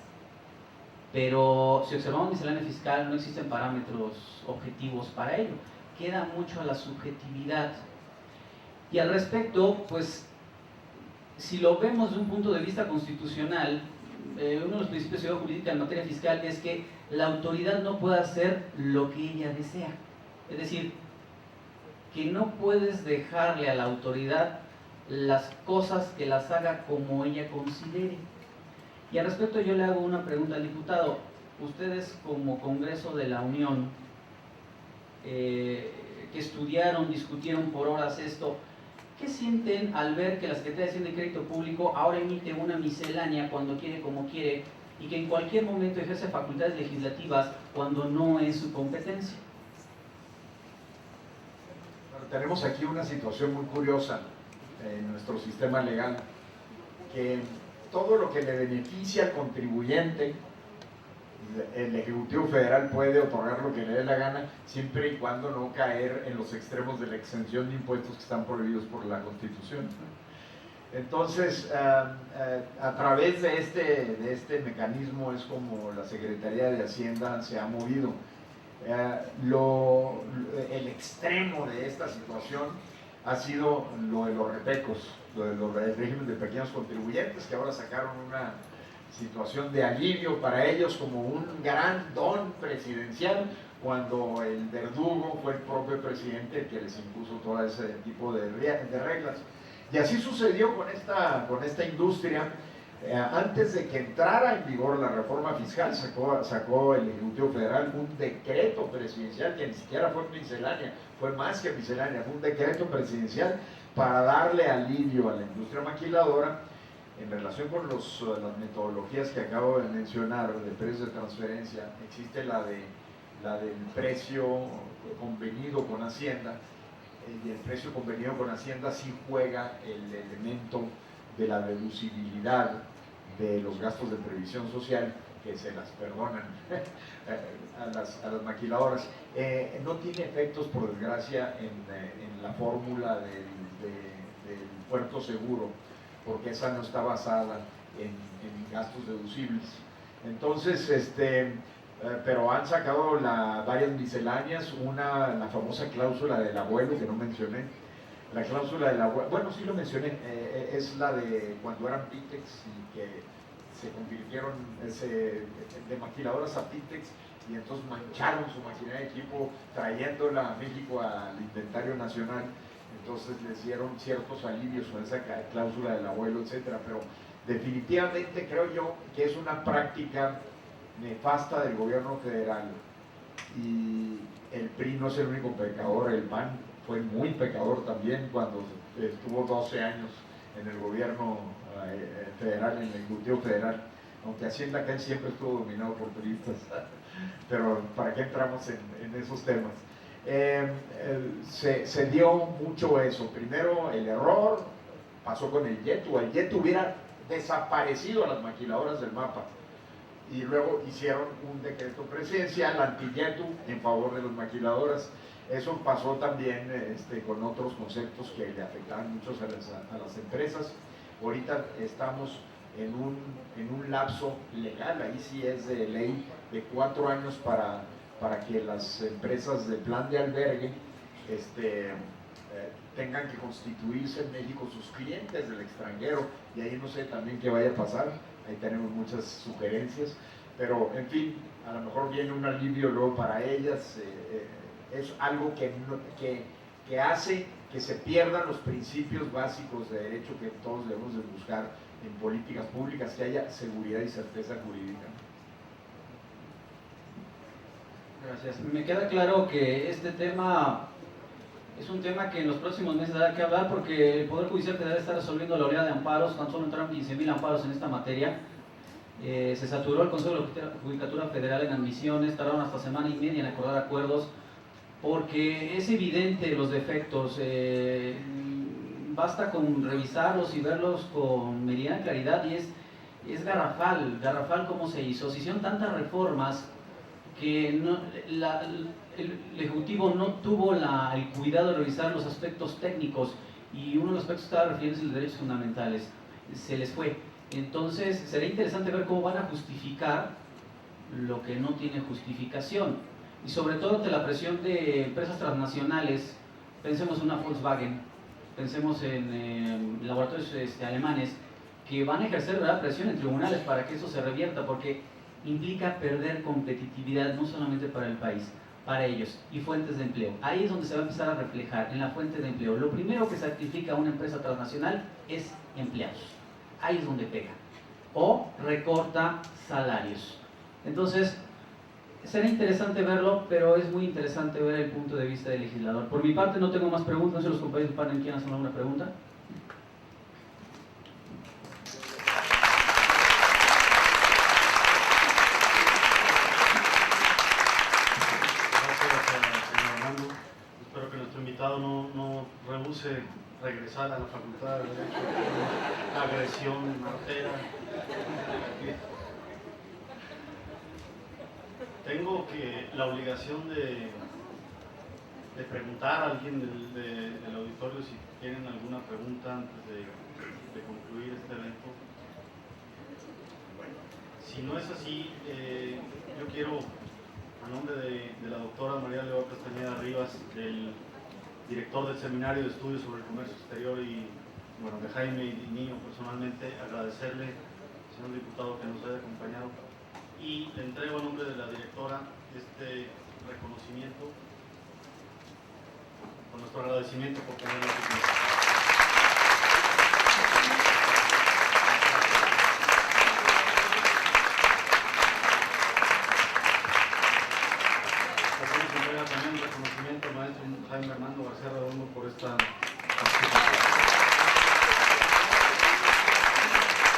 Pero si observamos miscelánea fiscal, no existen parámetros objetivos para ello. Queda mucho a la subjetividad. Y al respecto, pues, si lo vemos de un punto de vista constitucional, uno de los principios de seguridad jurídica en materia fiscal es que la autoridad no puede hacer lo que ella desea. Es decir, que no puedes dejarle a la autoridad las cosas que las haga como ella considere. Y al respecto yo le hago una pregunta al diputado. Ustedes, como Congreso de la Unión, que estudiaron, discutieron por horas esto, ¿qué sienten al ver que la Secretaría de Hacienda y Crédito Público ahora emite una miscelánea cuando quiere, como quiere, y que en cualquier momento ejerce facultades legislativas cuando no es su competencia? Bueno, tenemos aquí una situación muy curiosa en nuestro sistema legal, que todo lo que le beneficia al contribuyente, el Ejecutivo Federal puede otorgar lo que le dé la gana, siempre y cuando no caer en los extremos de la exención de impuestos que están prohibidos por la Constitución. Entonces, a través de este mecanismo es como la Secretaría de Hacienda se ha movido. El extremo de esta situación ha sido lo de los repecos, del régimen de pequeños contribuyentes, que ahora sacaron una situación de alivio para ellos como un gran don presidencial, cuando el verdugo fue el propio presidente el que les impuso todo ese tipo de reglas. Y así sucedió con esta industria. Antes de que entrara en vigor la reforma fiscal, sacó el Ejecutivo Federal un decreto presidencial que ni siquiera fue miscelánea, fue más que miscelánea, fue un decreto presidencial para darle alivio a la industria maquiladora en relación con las metodologías que acabo de mencionar de precios de transferencia. Existe la del precio convenido con Hacienda, y el precio convenido con Hacienda sí juega el elemento de la deducibilidad de los gastos de previsión social, que se las perdonan a las maquiladoras. No tiene efectos, por desgracia, en la fórmula del puerto seguro, porque esa no está basada en gastos deducibles. Entonces, pero han sacado varias misceláneas, la famosa cláusula del abuelo que no mencioné. La cláusula del abuelo, bueno, sí lo mencioné, es la de cuando eran Pitex y que se convirtieron de maquiladoras a Pitex, y entonces mancharon su maquinaria de equipo trayéndola a México al inventario nacional. Entonces les dieron ciertos alivios con esa cláusula del abuelo, etcétera. Pero definitivamente creo yo que es una práctica nefasta del gobierno federal, y el PRI no es el único pecador, el PAN fue muy pecador también cuando estuvo 12 años en el gobierno federal, en el Ejecutivo Federal, aunque Hacienda acá siempre estuvo dominado por priistas, pero ¿para qué entramos en esos temas? Se dio mucho eso. Primero el error pasó con el YETU hubiera desaparecido a las maquiladoras del mapa, y luego hicieron un decreto presidencial anti-YETU en favor de las maquiladoras. Eso pasó también con otros conceptos que le afectaban mucho a las empresas. Ahorita estamos en un lapso legal, ahí sí es de ley, de 4 años para que las empresas de plan de albergue tengan que constituirse en México sus clientes del extranjero, y ahí no sé también qué vaya a pasar, ahí tenemos muchas sugerencias, pero en fin, a lo mejor viene un alivio luego para ellas, es algo que hace que se pierdan los principios básicos de derecho que todos debemos de buscar en políticas públicas, que haya seguridad y certeza jurídica. Gracias. Me queda claro que este tema es un tema que en los próximos meses dará que hablar, porque el Poder Judicial debe estar resolviendo la oleada de amparos. Tan solo entraron 15,000 amparos en esta materia. Se saturó el Consejo de la Judicatura Federal en admisiones, tardaron hasta semana y media en acordar acuerdos, porque es evidente los defectos. Basta con revisarlos y verlos con meridiana claridad, y es garrafal cómo se hizo. Se hicieron tantas reformas que el Ejecutivo no tuvo el cuidado de revisar los aspectos técnicos, y uno de los aspectos que estaba refiriendo es los derechos fundamentales. Se les fue. Entonces será interesante ver cómo van a justificar lo que no tiene justificación, y sobre todo ante la presión de empresas transnacionales. Pensemos en una Volkswagen, pensemos en laboratorios alemanes, que van a ejercer verdad presión en tribunales para que eso se revierta, porque implica perder competitividad no solamente para el país, para ellos, y fuentes de empleo. Ahí es donde se va a empezar a reflejar, en la fuente de empleo. Lo primero que sacrifica a una empresa transnacional es empleados. Ahí es donde pega. O recorta salarios. Entonces, será interesante verlo, pero es muy interesante ver el punto de vista del legislador. Por mi parte no tengo más preguntas. No sé si los compañeros del panel quieren hacer alguna pregunta. Espero que nuestro invitado no rehúse regresar a la Facultad de Derecho, agresión artera. Tengo la obligación de preguntar a alguien del auditorio si tienen alguna pregunta antes de concluir este evento. Bueno, si no es así, yo quiero, a nombre de la doctora María León Castañeda Rivas, del director del Seminario de Estudios sobre el Comercio Exterior, y bueno, de Jaime y mío personalmente, agradecerle, señor diputado, que nos haya acompañado, y le entrego a nombre de la directora este reconocimiento, con nuestro agradecimiento por tenerlo aquí. También un reconocimiento al maestro Jaime Armando García Redondo por esta participación.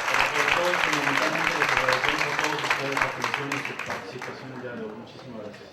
Pero sobre todo, fundamentalmente, les agradecemos a todos ustedes la atención y su participación el día de hoy. Muchísimas gracias.